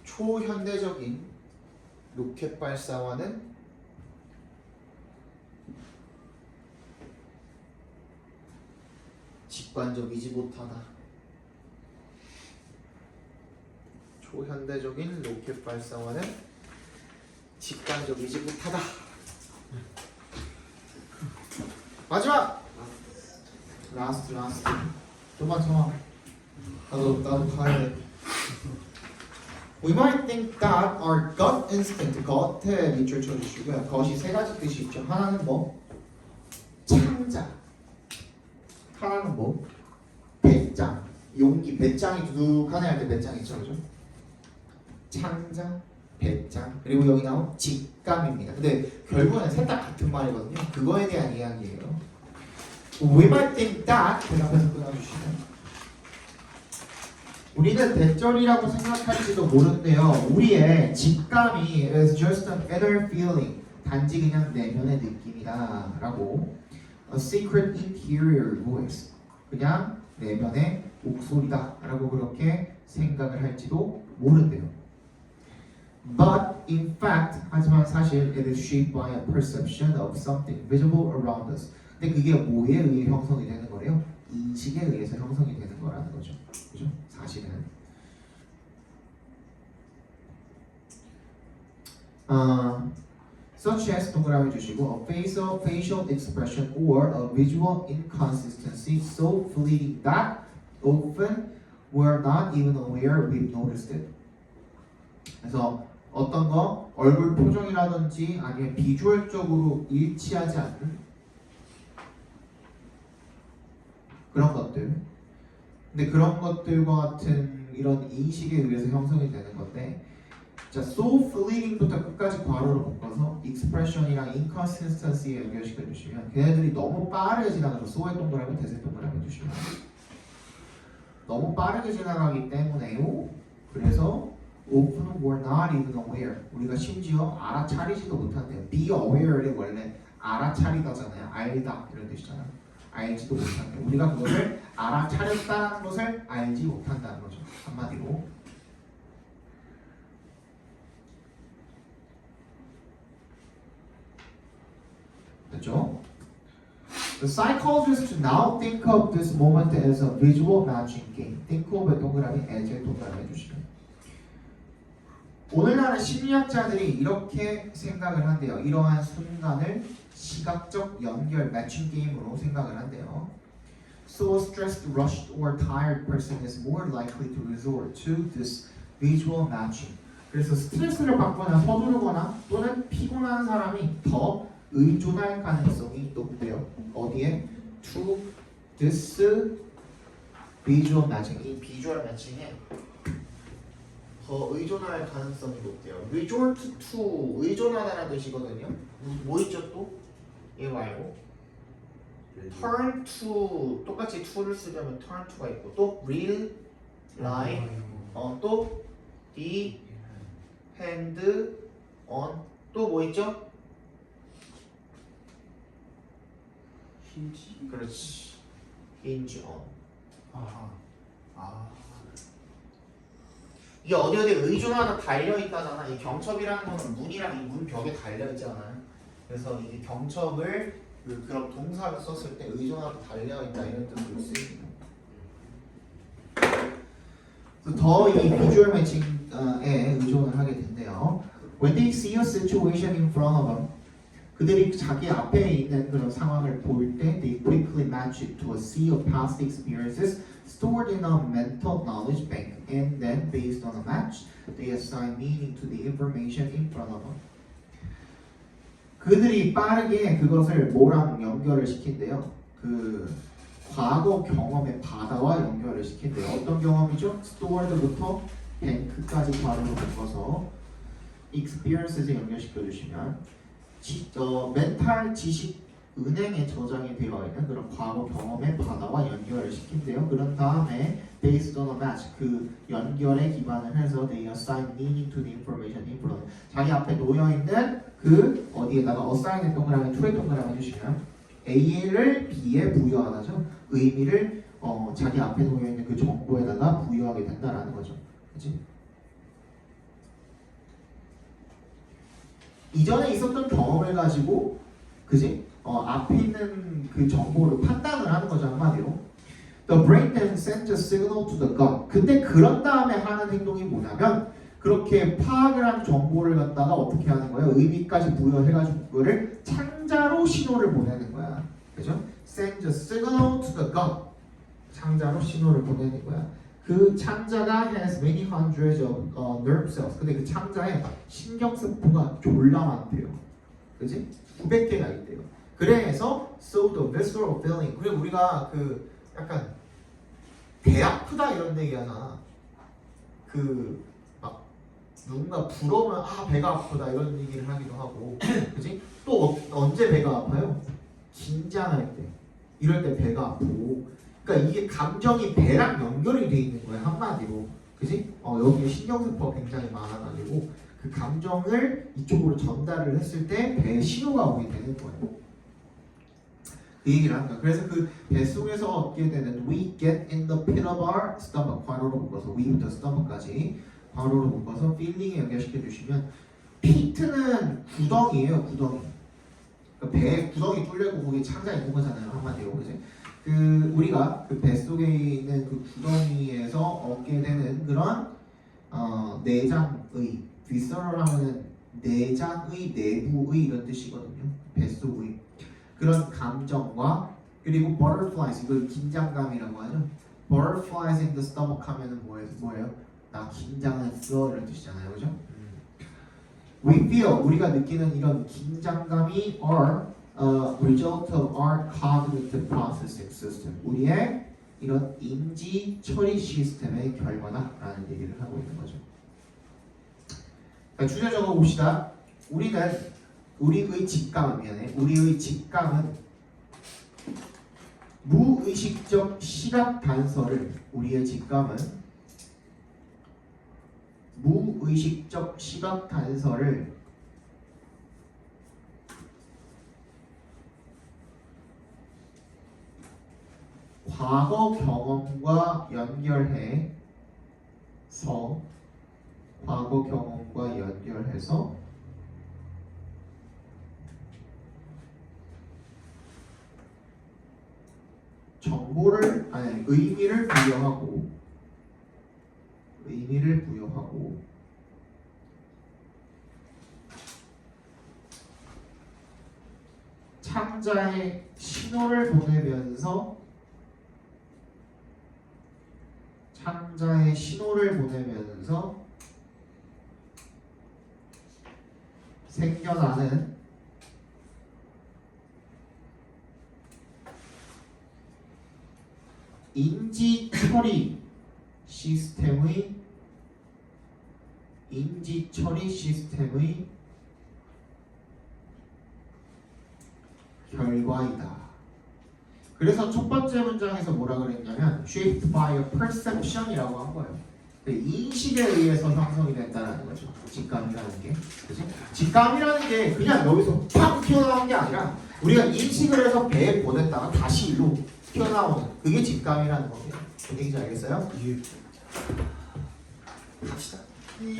초현대적인 로켓 발사와는 직관적이지 못하다. 초현대적인 로켓 발사와는 직관적이지 못하다. 마지막! 라스트. 좀만. 나도 가야 돼. We might think that our gut instinct, 겉에 밑줄 쳐주시고요. 겉이 세 가지 뜻이 있죠. 하나는 뭐? 창자. 하나는 뭐? 배짱. 용기, 배짱이 두둑하네 할 때 배짱 있죠, 그죠? 창자, 배짱. 그리고 여기 나온 직감입니다. 근데 결국은 셋 다 같은 말이거든요. 그거에 대한 이야기예요. We might think that 그 앞에서 끊어주시면 우리는 대절이라고 생각할지도 모르는데요. 우리의 직감이 is just an inner feeling. 단지 그냥 내면의 느낌이다 라고 a secret interior voice. 그냥 내면의 목소리다 라고 그렇게 생각을 할지도 모른대요. But in fact, 하지만 사실 it is shaped by a perception of something visible around us. 근데 그게 뭐에 의해 형성이 되는 거래요? 인식에 의해서 형성이 되는 거라는 거죠. 그죠? 사실은. Such as 동그라미 주시고 a facial expression or a visual inconsistency so fleeting that often we're not even aware we've noticed it. 그래서 어떤 거 얼굴 표정이라든지 아니면 비주얼적으로 일치하지 않는 그런 것들. 근데 그런 것들과 같은 이런 인식에 의해서 형성이 되는 건데, 자, so fleeting부터 끝까지 괄호로 묶어서 expression이랑 inconsistency에 연결시켜 주시면 걔네들이 너무 빠르게 지나가서 so의 동그라미, 대세 동그라미 주시면 너무 빠르게 지나가기 때문에요. 그래서 often we're not even aware. 우리가 심지어 알아차리지도 못한대요. be aware를 원래 알아차리다잖아요. 알다 이런 뜻이잖아요. 알지도 못한대요. 우리가 그것을 알아차렸다는 것을 알지 못한다는 거죠. 한마디로. 됐죠? The psychologists now think of this moment as a visual matching game. think of의 동그라미, as의 동그라미 해주시면. 오늘날의 심리학자들이 이렇게 생각을 한대요. 이러한 순간을 시각적 연결 매칭 게임으로 생각을 한대요. So a stressed, rushed, or tired person is more likely to resort to this visual matching. 그래서 스트레스를 받거나 서두르거나 또는 피곤한 사람이 더 의존할 가능성이 높대요. 어디에? To this visual matching. 이 비주얼 매칭에 더 의존할 가능성이 높대요. resort to 의존하다는 뜻이거든요. 뭐 있죠 또? 얘 말고 turn to 똑같이 to를 쓰려면 turn to가 있고 또 rely 또 depend on 또 뭐 있죠? 힌지. 그렇지. hinge on. 이게 어디 의존하다 달려있다잖아. 이 경첩이라는 거는 문이랑 이 문 벽에 달려있잖아요. 그래서 이게 경첩을 그런 동사를 썼을 때 의존하다 달려있다 이런 뜻으로 쓰입니다. 더 이 비주얼 매칭에 의존을 하게 된대요. When they see a situation in front of them, 그들이 자기 앞에 있는 그런 상황을 볼 때 they quickly match it to a sea of past experiences stored in a mental knowledge bank and then based on a match they assign meaning to the information in front of them. 그들이 빠르게 그것을 뭐랑 연결을 시킨대요. 그 과거 경험의 바다와 연결을 시킨대요. 어떤 경험이죠? stored부터 bank까지 괄호로 묶어서 experience에 연결시켜 주시면 멘탈 지식 은행에 저장이 되어 있는 그런 과거 경험의 바다와 연결을 시킨대요. 그런 다음에 based on a match 그 연결에 기반을 해서 they assign meaning to the information in front. 자기 앞에 놓여 있는 그 어디에다가 assign 동그라미 2의 동그라미 해주시면 A를 B에 부여하다죠. 의미를 자기 앞에 놓여 있는 그 정보에다가 부여하게 된다라는 거죠. 그렇지? 이전에 있었던 경험을 가지고, 그지? 앞에 있는 그 정보를 판단을 하는 거죠, 한마디로. The brain then sends a signal to the gut. 근데 그런 다음에 하는 행동이 뭐냐면 그렇게 파악을 한 정보를 갖다가 어떻게 하는 거예요? 의미까지 부여해가지고 그거를 창자로 신호를 보내는 거야. 그죠? Sends a signal to the gut. 창자로 신호를 보내는 거야. 그 창자가 has many hundreds of nerve cells. 근데 그 창자에 신경세포가 졸라 많대요. 그지? 900개가 있대요. 그래서 so the visceral feeling. 그리고 우리가 그 약간 배 아프다 이런 얘기하잖아. 그 막 누군가 부러우면 아 배가 아프다 이런 얘기를 하기도 하고, 그지? 또 언제 배가 아파요? 긴장할 때, 이럴 때 배가 아프고. 그러니까 이게 감정이 배랑 연결이 돼 있는 거야, 한마디로. 그지? 여기에 신경세포가 굉장히 많아가지고 그 감정을 이쪽으로 전달을 했을 때 배에 신호가 오게 되는 거예요. 그 얘기를 한다. 그래서 그 뱃속에서 얻게 되는 we get in the pit of our stomach, 괄호로 묶어서 we부터 stomach까지 괄호로 묶어서 feeling에 연결시켜 주시면, pit는 구덩이에요, 구덩이. 그러니까 배 구덩이 뚫려고 거기 창자 있는 거잖아요, 한마디로. 그지? 그 우리가 그 뱃속에 있는 그 구덩이에서 얻게 되는 그런 내장의, visceral 하면은 내장의, 내부의 이런 뜻이거든요. 뱃속의 그런 감정과, 그리고 butterflies, 이걸 긴장감이라고 하죠. butterflies in the stomach 하면은 뭐예요? 나 긴장했어 이런 뜻이잖아요, 그죠? We feel, 우리가 느끼는 이런 긴장감이 are a result of our cognitive processing system. 우리의 이런 인지 처리 시스템의 결과다라는 얘기를 하고 있는 거죠. 그러니까 주제 적어 봅시다. 우리의 직감은 무의식적 시각 단서를, 우리의 직감은 무의식적 시각 단서를 과거 경험과 연결해서 의미를 부여하고 창자에 신호를 보내면서 생겨나는 인지 처리 시스템의 결과이다. 그래서 첫 번째 문장에서 뭐라 그랬냐면 shaped by a perception이라고 한 거예요. 인식에 의해서 형성이 된다는 거죠. 직감이라는 게, 그치? 직감이라는 게 그냥 여기서 팍 튀어나온 게 아니라 우리가 인식을 해서 배에 보냈다가 다시 일로 튀어나오는, 그게 직감이라는 겁니다. 무슨 얘기인지 알겠어요? 갑시다. 예.